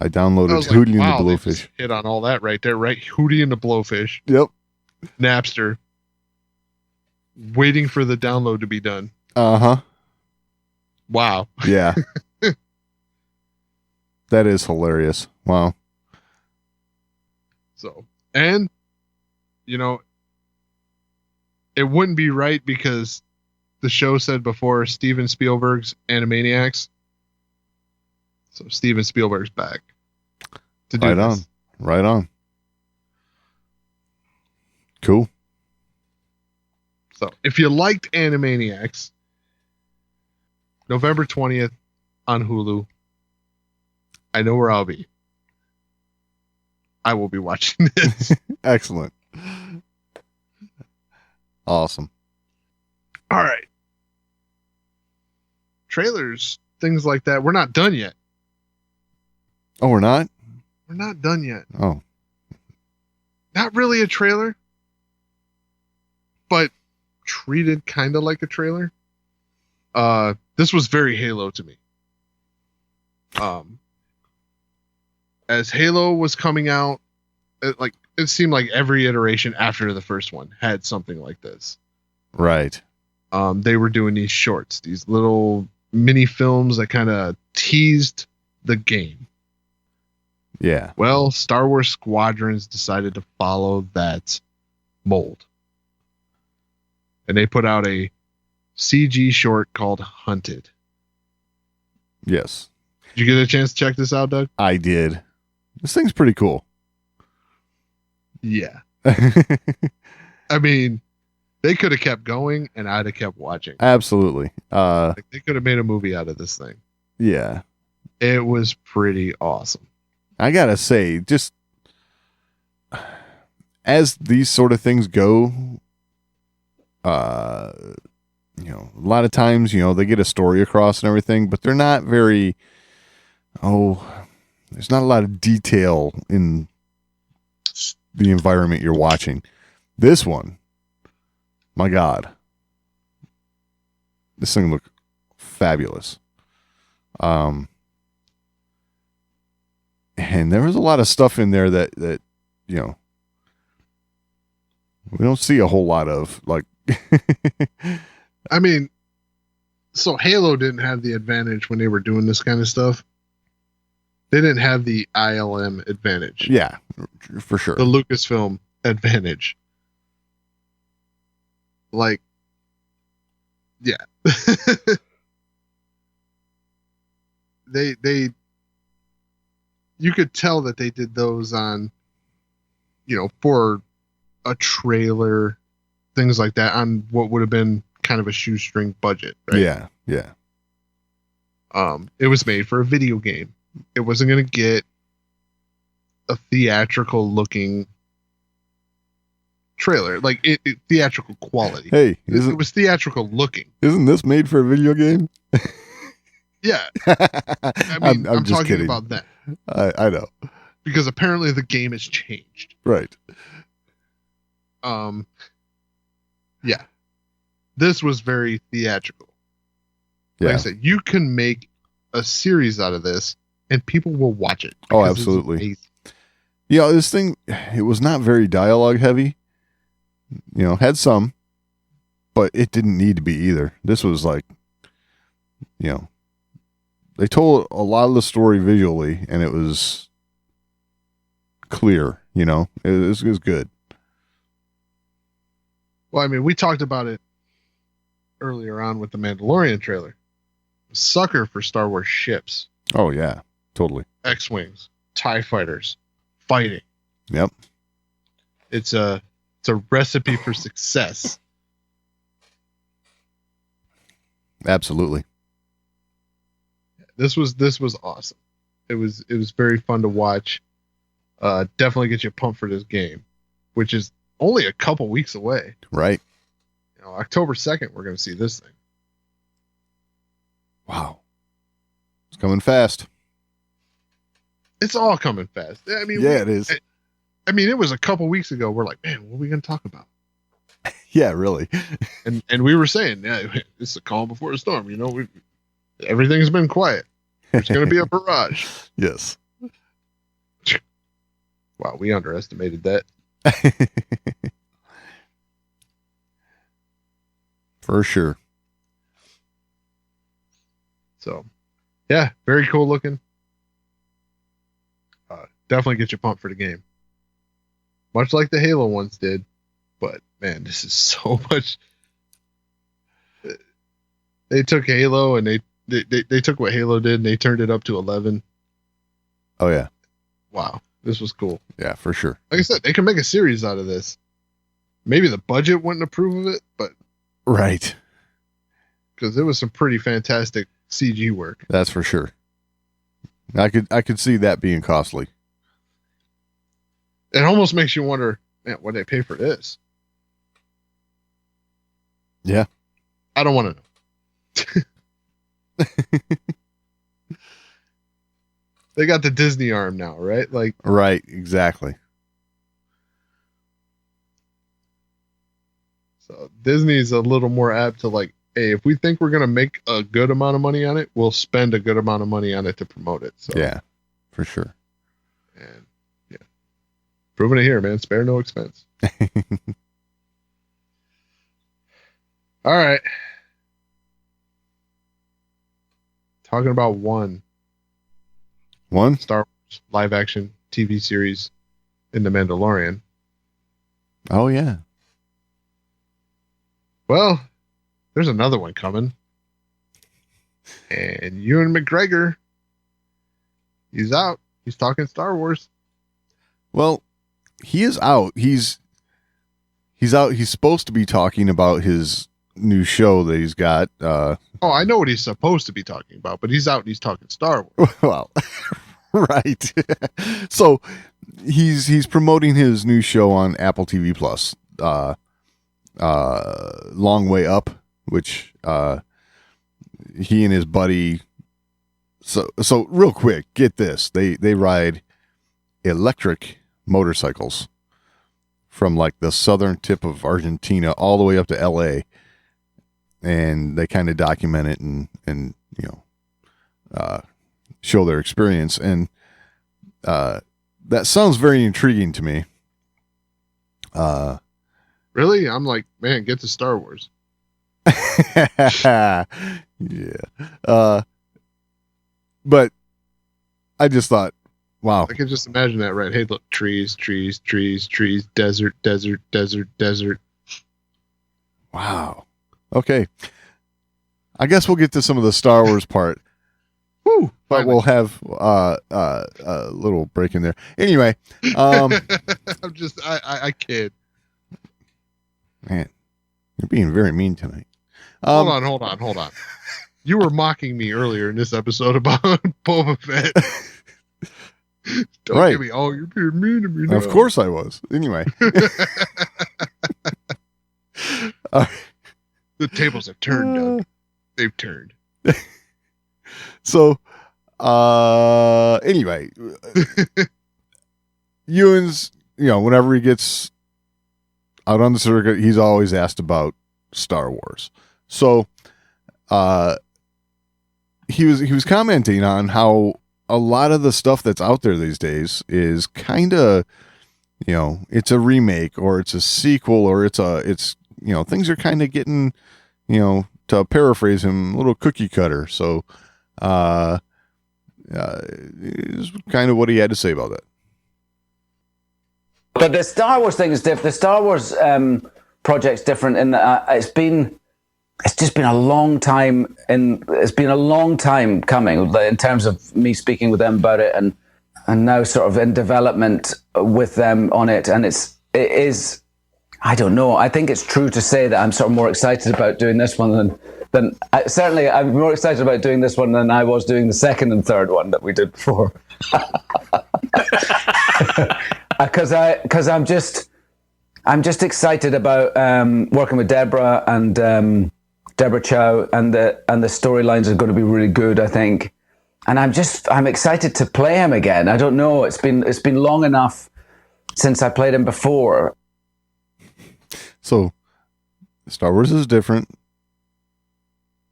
I downloaded I was like, Hootie wow, and the they Blowfish. just hit on all that right there, right? Hootie and the Blowfish, Yep. Napster, waiting for the download to be done. Uh-huh. Wow. Yeah. That is hilarious. Wow. So, and, it wouldn't be right because the show said before Steven Spielberg's Animaniacs. So Steven Spielberg's back to do Right this. on. Right on. Cool. So if you liked Animaniacs, November 20th on Hulu, I know where I'll be. I will be watching this. Excellent. Awesome. All right. Trailers, things like that. We're not done yet. Oh, we're not? We're not done yet. Oh. Not really a trailer, but treated kind of like a trailer. This was very Halo to me. As Halo was coming out, it seemed like every iteration after the first one had something like this. Right. They were doing these shorts, these little mini films that kind of teased the game. Yeah. Well, Star Wars Squadrons decided to follow that mold. And they put out a CG short called Hunted. Yes. Did you get a chance to check this out, Doug? I did. This thing's pretty cool. Yeah. I mean, they could have kept going and I'd have kept watching. Absolutely. They could have made a movie out of this thing. Yeah. It was pretty awesome. I gotta say, just as these sort of things go, a lot of times, they get a story across and everything, but they're not very, there's not a lot of detail in the environment you're watching. This one, my God, this thing looked fabulous. And there was a lot of stuff in there that we don't see a whole lot of. Like, I mean, so Halo didn't have the advantage when they were doing this kind of stuff. They didn't have the ILM advantage. yeah, for sure. The Lucasfilm advantage. Like, yeah. they you could tell that they did those on, for a trailer, things like that, on what would have been kind of a shoestring budget, right? Yeah, yeah. It was made for a video game. It wasn't going to get a theatrical looking trailer, like theatrical quality. Hey, It was theatrical looking. isn't this made for a video game? Yeah. I mean, I'm just talking kidding. about that. I know. Because apparently the game has changed. Right. Yeah. This was very theatrical. Like Yeah. I said, you can make a series out of this and people will watch it. Oh, because it's absolutely. amazing. This thing, it was not very dialogue heavy. Had some, but it didn't need to be either. This was like, they told a lot of the story visually, and it was clear. It was good. Well, I mean, we talked about it earlier on with the Mandalorian trailer. Sucker for Star Wars ships, Oh yeah, totally. X-Wings, TIE fighters, fighting. Yep. It's a recipe for success. Absolutely. This was awesome. It was very fun to watch. Definitely get you pumped for this game, which is only a couple weeks away. Right. October 2nd, we're going to see this thing. Wow. It's coming fast. It's all coming fast. I mean, yeah, it is. I mean, it was a couple weeks ago. We're like, man, what are we going to talk about? Yeah, really. and we were saying, yeah, it's a calm before a storm. Everything's been quiet. There's going to be a barrage. Yes. Wow, we underestimated that. For sure. So, yeah, very cool looking. Definitely get you pumped for the game. Much like the Halo ones did. But, man, this is so much. They took Halo and they took what Halo did and they turned it up to 11. Oh, yeah. Wow, this was cool. Yeah, for sure. Like I said, they can make a series out of this. Maybe the budget wouldn't approve of it, but right, because it was some pretty fantastic CG work. That's for sure. I could see that being costly. It almost makes you wonder, man, what did they pay for this? Yeah, I don't want to know. They got the Disney arm now, right? Like, right, exactly. So Disney's a little more apt to like, hey, if we think we're gonna make a good amount of money on it, we'll spend a good amount of money on it to promote it. So yeah, for sure. And yeah, proving it here, man. Spare no expense. All right. Talking about one Star Wars live action TV series in The Mandalorian. Oh, yeah. Well, there's another one coming. And Ewan McGregor, he's out. He's talking Star Wars. Well, he is out. He's out. He's supposed to be talking about his new show that he's got. I know what he's supposed to be talking about, but he's out and he's talking Star Wars. Well, right. So he's promoting his new show on Apple TV Plus, Long Way Up, which he and his buddy. So real quick, get this: they ride electric motorcycles from like the southern tip of Argentina all the way up to LA, and they kind of document it and show their experience, and that sounds very intriguing to me. Really? I'm like, man, get to Star Wars. Yeah. But I just thought, wow. I can just imagine that, right? Hey, look, trees, desert. Wow. Okay. I guess we'll get to some of the Star Wars part. Woo! But we'll have a little break in there. Anyway, I'm just I kid. Man, you're being very mean tonight. Hold on. You were mocking me earlier in this episode about Boba Fett. Don't right. get me. Oh, you're being mean to me now. Of course I was. Anyway. The tables have turned, Doug. They've turned. So, anyway, Ewan's, whenever he gets out on the circuit, he's always asked about Star Wars. So, he was commenting on how a lot of the stuff that's out there these days is kind of, it's a remake or it's a sequel or it's things are kind of getting, to paraphrase him, a little cookie cutter. So, is kind of what he had to say about that. But the Star Wars thing is different. The Star Wars project's different in that it's just been a long time, and it's been a long time coming in terms of me speaking with them about it, and now sort of in development with them on it. And it is, I don't know. I think it's true to say that I'm sort of more excited about doing this one than certainly I'm more excited about doing this one than I was doing the second and third one that we did before. Because I'm just excited about working with Deborah and Deborah Chow, and the storylines are going to be really good, I think. And I'm excited to play him again. I don't know. It's been long enough since I played him before. So, Star Wars is different,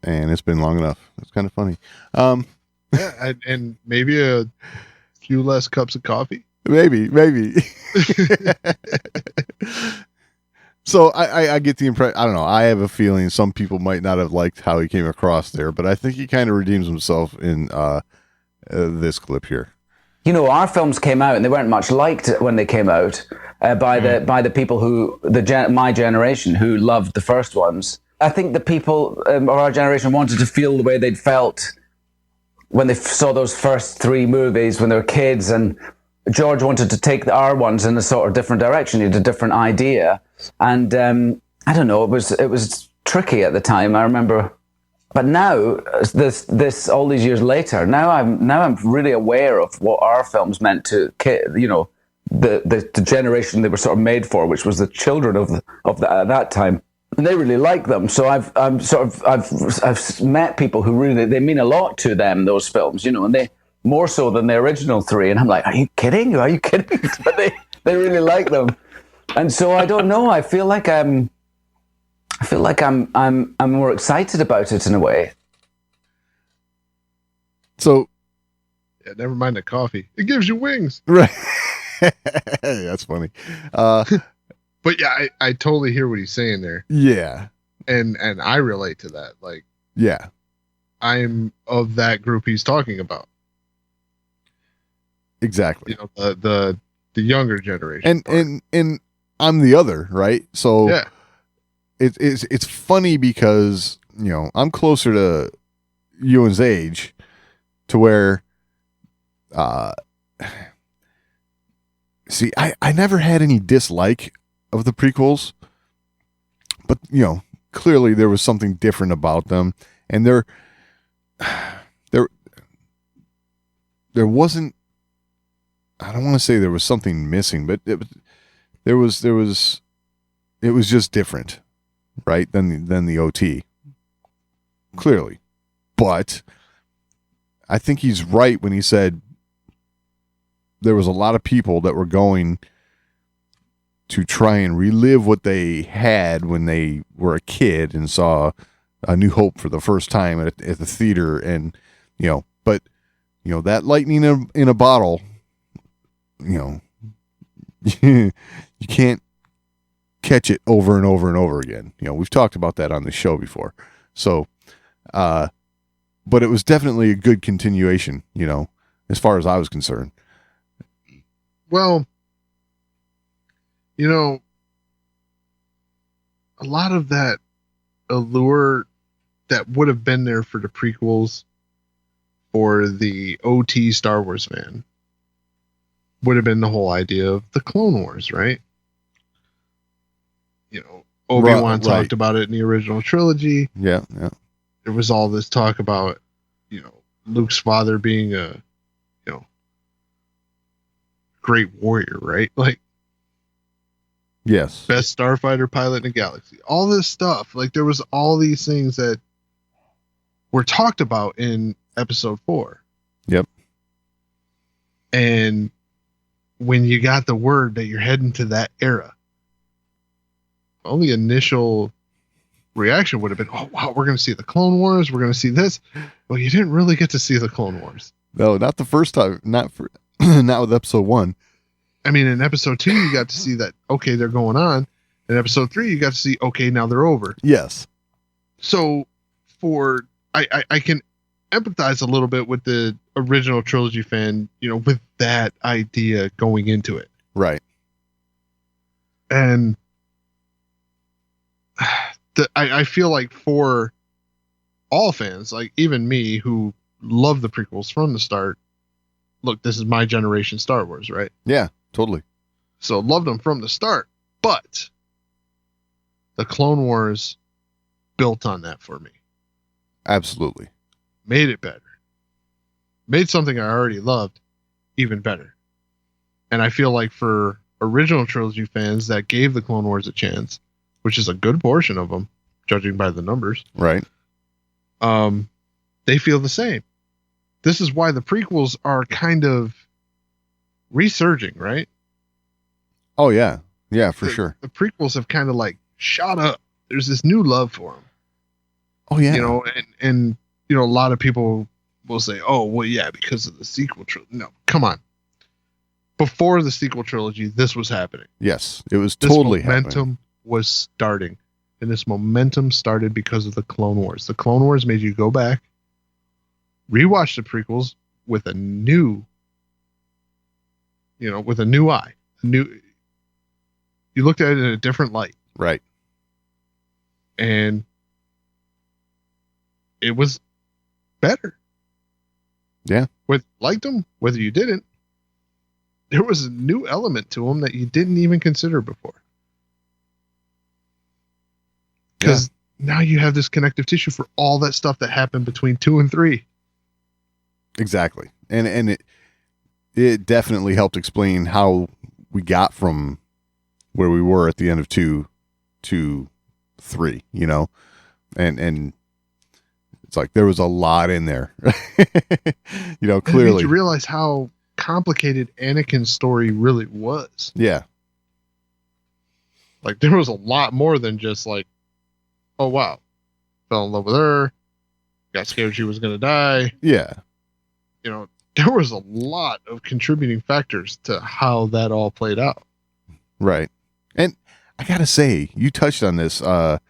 and it's been long enough. It's kind of funny. Yeah, and maybe a few less cups of coffee. Maybe. So I get the impression. I don't know. I have a feeling some people might not have liked how he came across there, but I think he kind of redeems himself in this clip here. You know, our films came out and they weren't much liked when they came out by the people who my generation who loved the first ones. I think the people of our generation wanted to feel the way they'd felt when they saw those first three movies when they were kids, and George wanted to take our ones in a sort of different direction. He had a different idea, and I don't know. It was tricky at the time. I remember. But now, this all these years later, now I'm really aware of what our films meant to the generation they were sort of made for, which was the children of at that time, and they really like them. So I've met people who really they mean a lot to them, those films, and they more so than the original three. And I'm like, are you kidding? But they really like them, and so I don't know. I feel like I'm more excited about it in a way. So, yeah, never mind the coffee. It gives you wings. Right. That's funny. But yeah, I totally hear what he's saying there. Yeah. And I relate to that. Like, yeah, I'm of that group he's talking about. Exactly. The younger generation. And I'm the other, right? So yeah. It's funny because, I'm closer to Ewan's age to where, see, I never had any dislike of the prequels, but, clearly there was something different about them, and there wasn't, I don't want to say there was something missing, but it was just different. Right, than the OT, clearly, but I think he's right when he said there was a lot of people that were going to try and relive what they had when they were a kid and saw A New Hope for the first time at the theater, and but that lightning in a bottle, you can't catch it over and over and over again. We've talked about that on the show before. So, but it was definitely a good continuation, as far as I was concerned. Well, a lot of that allure that would have been there for the prequels for the OT Star Wars fan would have been the whole idea of the Clone Wars, right? Obi-Wan talked about it in the original trilogy. Yeah. There was all this talk about, Luke's father being a, great warrior, right? Like, yes, best starfighter pilot in the galaxy. All this stuff. Like, there was all these things that were talked about in episode 4. Yep. And when you got the word that you're heading to that era, only initial reaction would have been, oh wow, we're going to see the Clone Wars, we're going to see this. Well, you didn't really get to see the Clone Wars. No, not the first time. Not with episode 1. I mean, in episode 2 you got to see that, okay, they're going on. In episode 3 you got to see, okay, now they're over. Yes. So I can empathize a little bit with the original trilogy fan, with that idea going into it. Right. And I feel like for all fans, like even me who love the prequels from the start, look, this is my generation Star Wars, right? Yeah, totally. So loved them from the start, but the Clone Wars built on that for me. Absolutely. Made it better. Made something I already loved even better. And I feel like for original trilogy fans that gave the Clone Wars a chance, which is a good portion of them, judging by the numbers, Right. They feel the same. This is why the prequels are kind of resurging, right? Oh yeah. Yeah, for sure. The prequels have kind of like shot up. There's this new love for them. Oh yeah. You know, and you know, a lot of people will say, "Oh, well, yeah, because of the sequel trilogy." No, come on. Before the sequel trilogy, this was happening. Yes, it was This totally momentum happening. was starting, and this momentum started because of the Clone Wars. The Clone Wars made you go back, rewatch the prequels with a new, with a new eye. You looked at it in a different light, Right. and it was better. Yeah. Whether you liked them, whether you didn't, there was a new element to them that you didn't even consider before. Because now you have this connective tissue for all that stuff that happened between 2 and 3. Exactly. And it definitely helped explain how we got from where we were at the end of 2 to 3, and it's like there was a lot in there. Clearly. It made you realize how complicated Anakin's story really was. Yeah. Like there was a lot more than just like, oh wow, fell in love with her, got scared she was gonna die. Yeah. There was a lot of contributing factors to how that all played out. Right. And I gotta say, you touched on this, what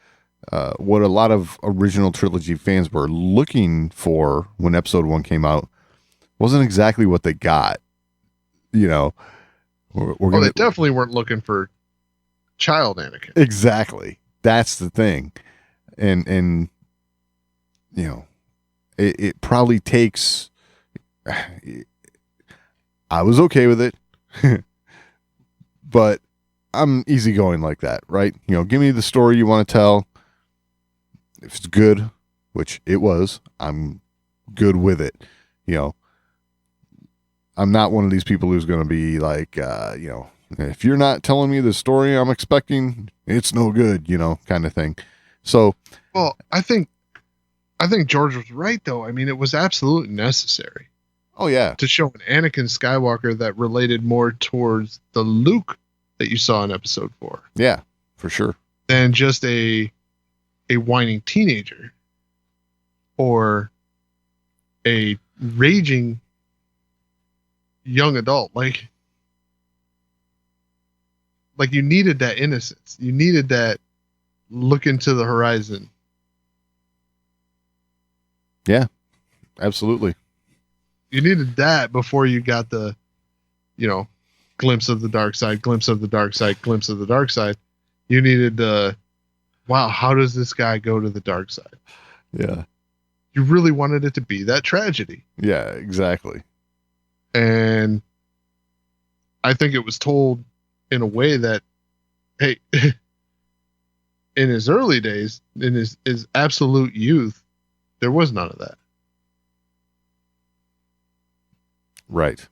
a lot of original trilogy fans were looking for when episode 1 came out wasn't exactly what they got. We're gonna, They definitely weren't looking for child Anakin. Exactly. That's the thing. And it probably takes, I was okay with it, but I'm easygoing like that, right? Give me the story you want to tell. If it's good, which it was, I'm good with it. I'm not one of these people who's going to be like, if you're not telling me the story I'm expecting, it's no good, kind of thing. So, well, I think George was right though. I mean, it was absolutely necessary. Oh yeah, to show an Anakin Skywalker that related more towards the Luke that you saw in episode 4. Yeah, for sure. Than just a whining teenager or a raging young adult. Like you needed that innocence. You needed that look into the horizon. Yeah, absolutely. You needed that before you got the, glimpse of the dark side, glimpse of the dark side, glimpse of the dark side. You needed the, wow, how does this guy go to the dark side? Yeah. You really wanted it to be that tragedy. Yeah, exactly. And I think it was told in a way that, hey, in his early days, in his absolute youth, there was none of that. Right.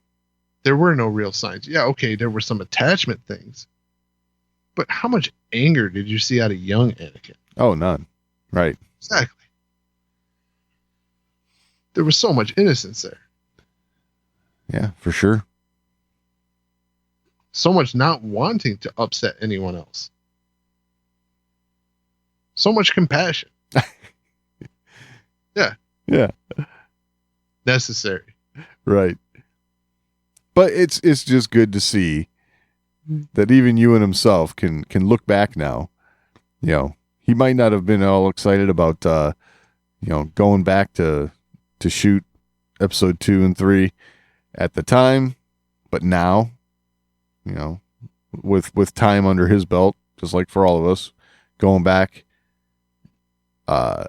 There were no real signs. Yeah, okay, there were some attachment things. But how much anger did you see out of young Anakin? Oh, none. Right. Exactly. There was so much innocence there. Yeah, for sure. So much not wanting to upset anyone else. So much compassion. Yeah. Yeah. Necessary. Right. But it's just good to see that even Ewan himself can look back now. He might not have been all excited about going back to shoot episode 2 and 3 at the time, but now, with time under his belt, just like for all of us, going back and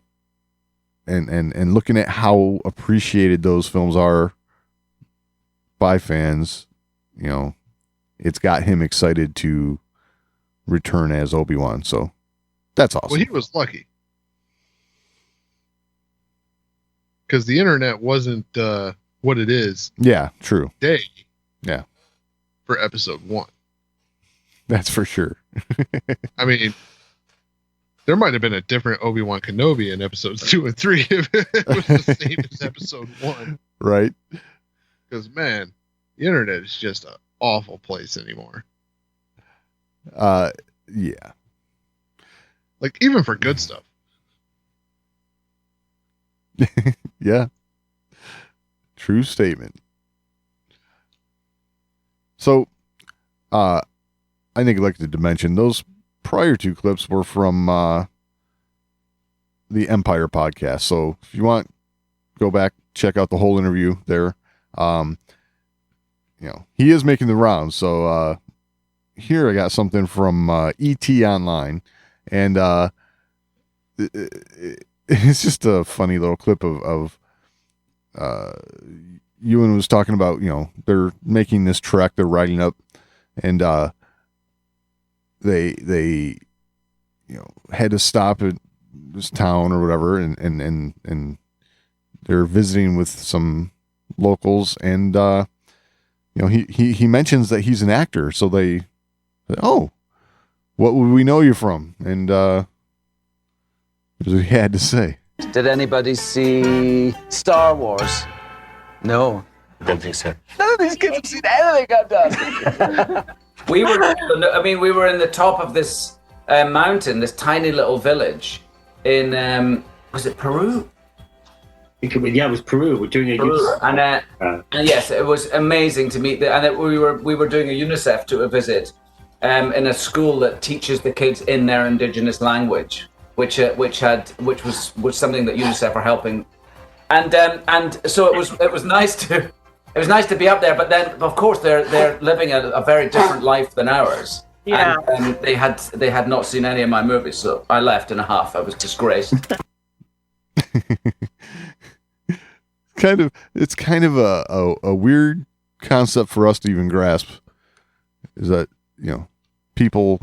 looking at how appreciated those films are by fans. It's got him excited to return as Obi-Wan. So that's awesome. Well, he was lucky because the internet wasn't what it is. Yeah, true. Today. Yeah. For episode 1. That's for sure. I mean, there might have been a different Obi-Wan Kenobi in episodes 2 and 3 if it was the same as episode 1. Right. Because, man, the internet is just an awful place anymore. Yeah. Like, even for good stuff. Yeah. True statement. So, I neglected to mention those prior 2 clips were from the Empire podcast. So if you want, go back, check out the whole interview there. He is making the rounds. So here I got something from ET Online, and it's just a funny little clip of Ewan was talking about, they're making this trek, they're riding up, and they had to stop at this town or whatever, and they're visiting with some locals, and he mentions that he's an actor, so they said, "Oh, what would we know you from?" And what he had to say. Did anybody see Star Wars? No. Don't think so. None of these kids have seen anything I've done. We were in the top of this mountain, this tiny little village in, was it Peru? Yeah, it was Peru. We're doing a Peru. And yes, it was amazing to meet. We were doing a UNICEF to a visit in a school that teaches the kids in their indigenous language, which was something that UNICEF are helping, and so it was nice to be up there. But then, of course, they're living a very different life than ours. Yeah. And they had not seen any of my movies, so I left in a huff. I was disgraced. It's kind of a weird concept for us to even grasp, is that people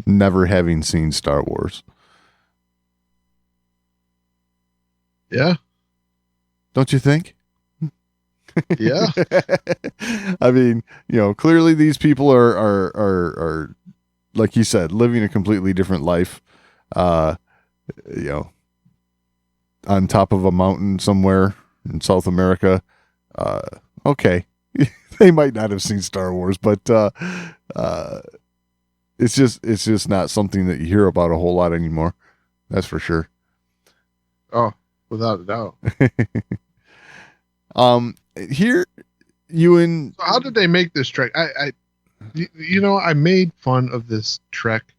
never having seen Star Wars. Yeah. Don't you think? Yeah. I mean, clearly these people are like you said, living a completely different life. On top of a mountain somewhere in South America. Okay. They might not have seen Star Wars, but it's just not something that you hear about a whole lot anymore. That's for sure. Oh, without a doubt. Here, Ewan. So how did they make this trek? I made fun of this trek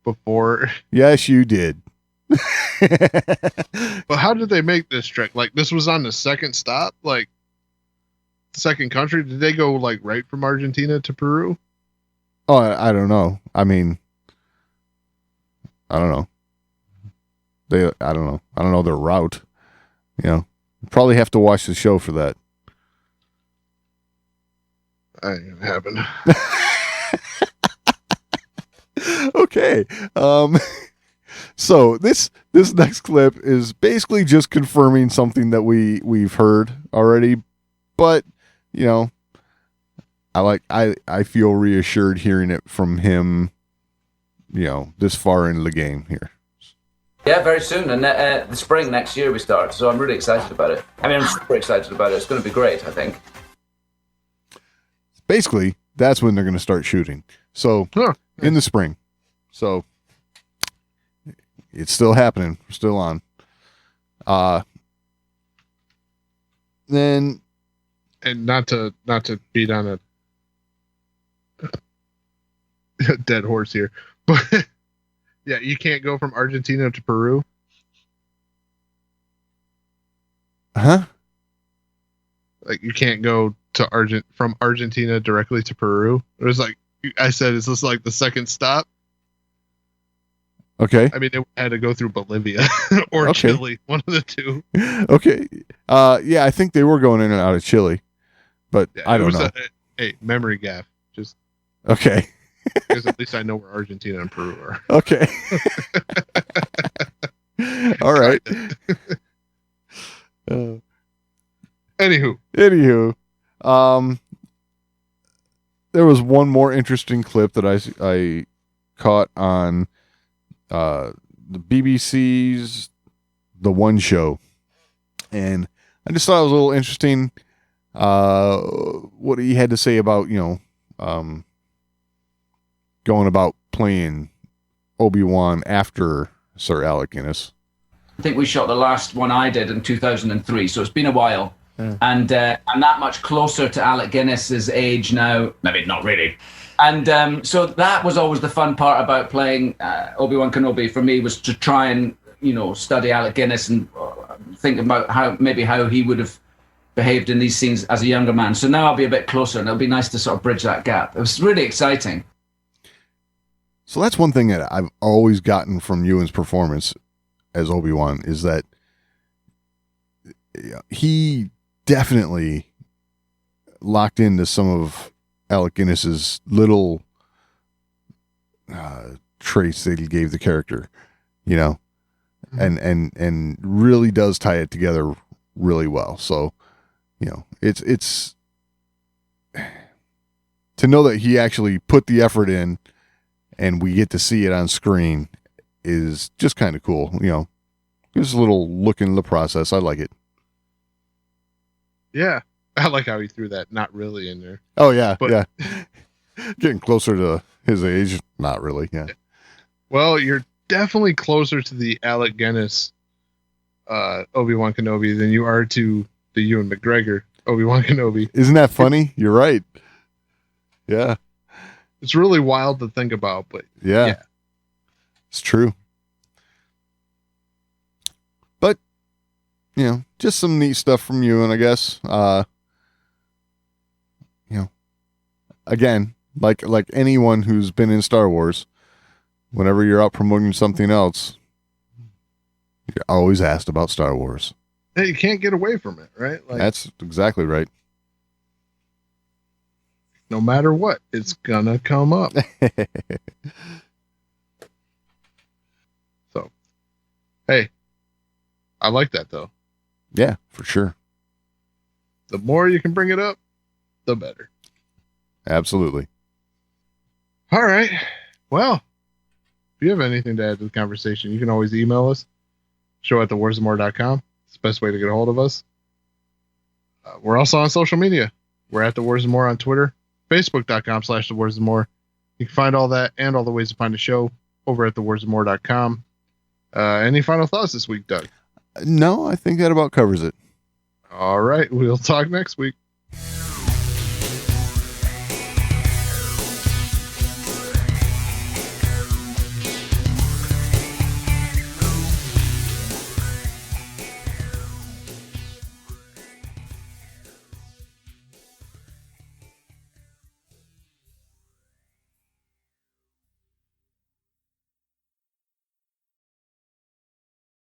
before. Yes, you did. But how did they make this trek? Like, this was on the second stop, like second country. Did they go like right from Argentina to Peru? Oh, I don't know. I mean, I don't know. I don't know. I don't know their route. Probably have to watch the show for that. That ain't gonna happen. Okay. So this next clip is basically just confirming something that we've heard already, but I feel reassured hearing it from him, this far into the game here. Yeah, very soon, and the spring next year we start, so I'm really excited about it. I mean, I'm super excited about it. It's going to be great, I think. Basically, that's when they're going to start shooting. So, in the spring. So, it's still happening. We're still on. Then, and not to beat on a dead horse here, but yeah, you can't go from Argentina to Peru. Huh? Like, you can't go to from Argentina directly to Peru. It was like I said, is this like the second stop? Okay. I mean, it had to go through Bolivia or Chile, one of the two. Okay. Yeah, I think they were going in and out of Chile. but Yeah, I it don't was know. a memory gaffe. Just Okay. because at least I know where Argentina and Peru are. Okay. All right. Anywho, there was one more interesting clip that I caught on the BBC's The One Show, and I just thought it was a little interesting what he had to say about going about playing Obi-Wan after Sir Alec Guinness. I think we shot the last one I did in 2003, so it's been a while. And I'm that much closer to Alec Guinness's age now. Maybe not really. And so that was always the fun part about playing Obi-Wan Kenobi for me, was to try and, study Alec Guinness and think about how he would have behaved in these scenes as a younger man. So now I'll be a bit closer, and it'll be nice to sort of bridge that gap. It was really exciting. So that's one thing that I've always gotten from Ewan's performance as Obi-Wan, is that he definitely locked into some of Alec Guinness's little traits that he gave the character, and really does tie it together really well. So, it's to know that he actually put the effort in and we get to see it on screen is just kind of cool. Just a little look into the process. I like it. yeah, I like how he threw that "not really" in there. Oh yeah, But- yeah. Getting closer to his age, not really. Yeah. Well, you're definitely closer to the Alec Guinness Obi-Wan Kenobi than you are to the Ewan McGregor Obi-Wan Kenobi. Isn't that funny? You're right. Yeah. It's really wild to think about, but Yeah. It's true. But, just some neat stuff from you, and I guess, again, like anyone who's been in Star Wars, whenever you're out promoting something else, you're always asked about Star Wars. hey, you can't get away from it, right? Like, That's exactly right. no matter what, it's gonna come up. So, hey, I like that though. Yeah, for sure. The more you can bring it up, the better. Absolutely. All right. Well, if you have anything to add to the conversation, you can always email us. show@thewarsofmore.com. It's the best way to get a hold of us. We're also on social media. We're at The Wars of More on Twitter, facebook.com/thewarsofmore. You can find all that and all the ways to find the show over at thewarsofmore.com. Any final thoughts this week, Doug? No, I think that about covers it. All right. We'll talk next week.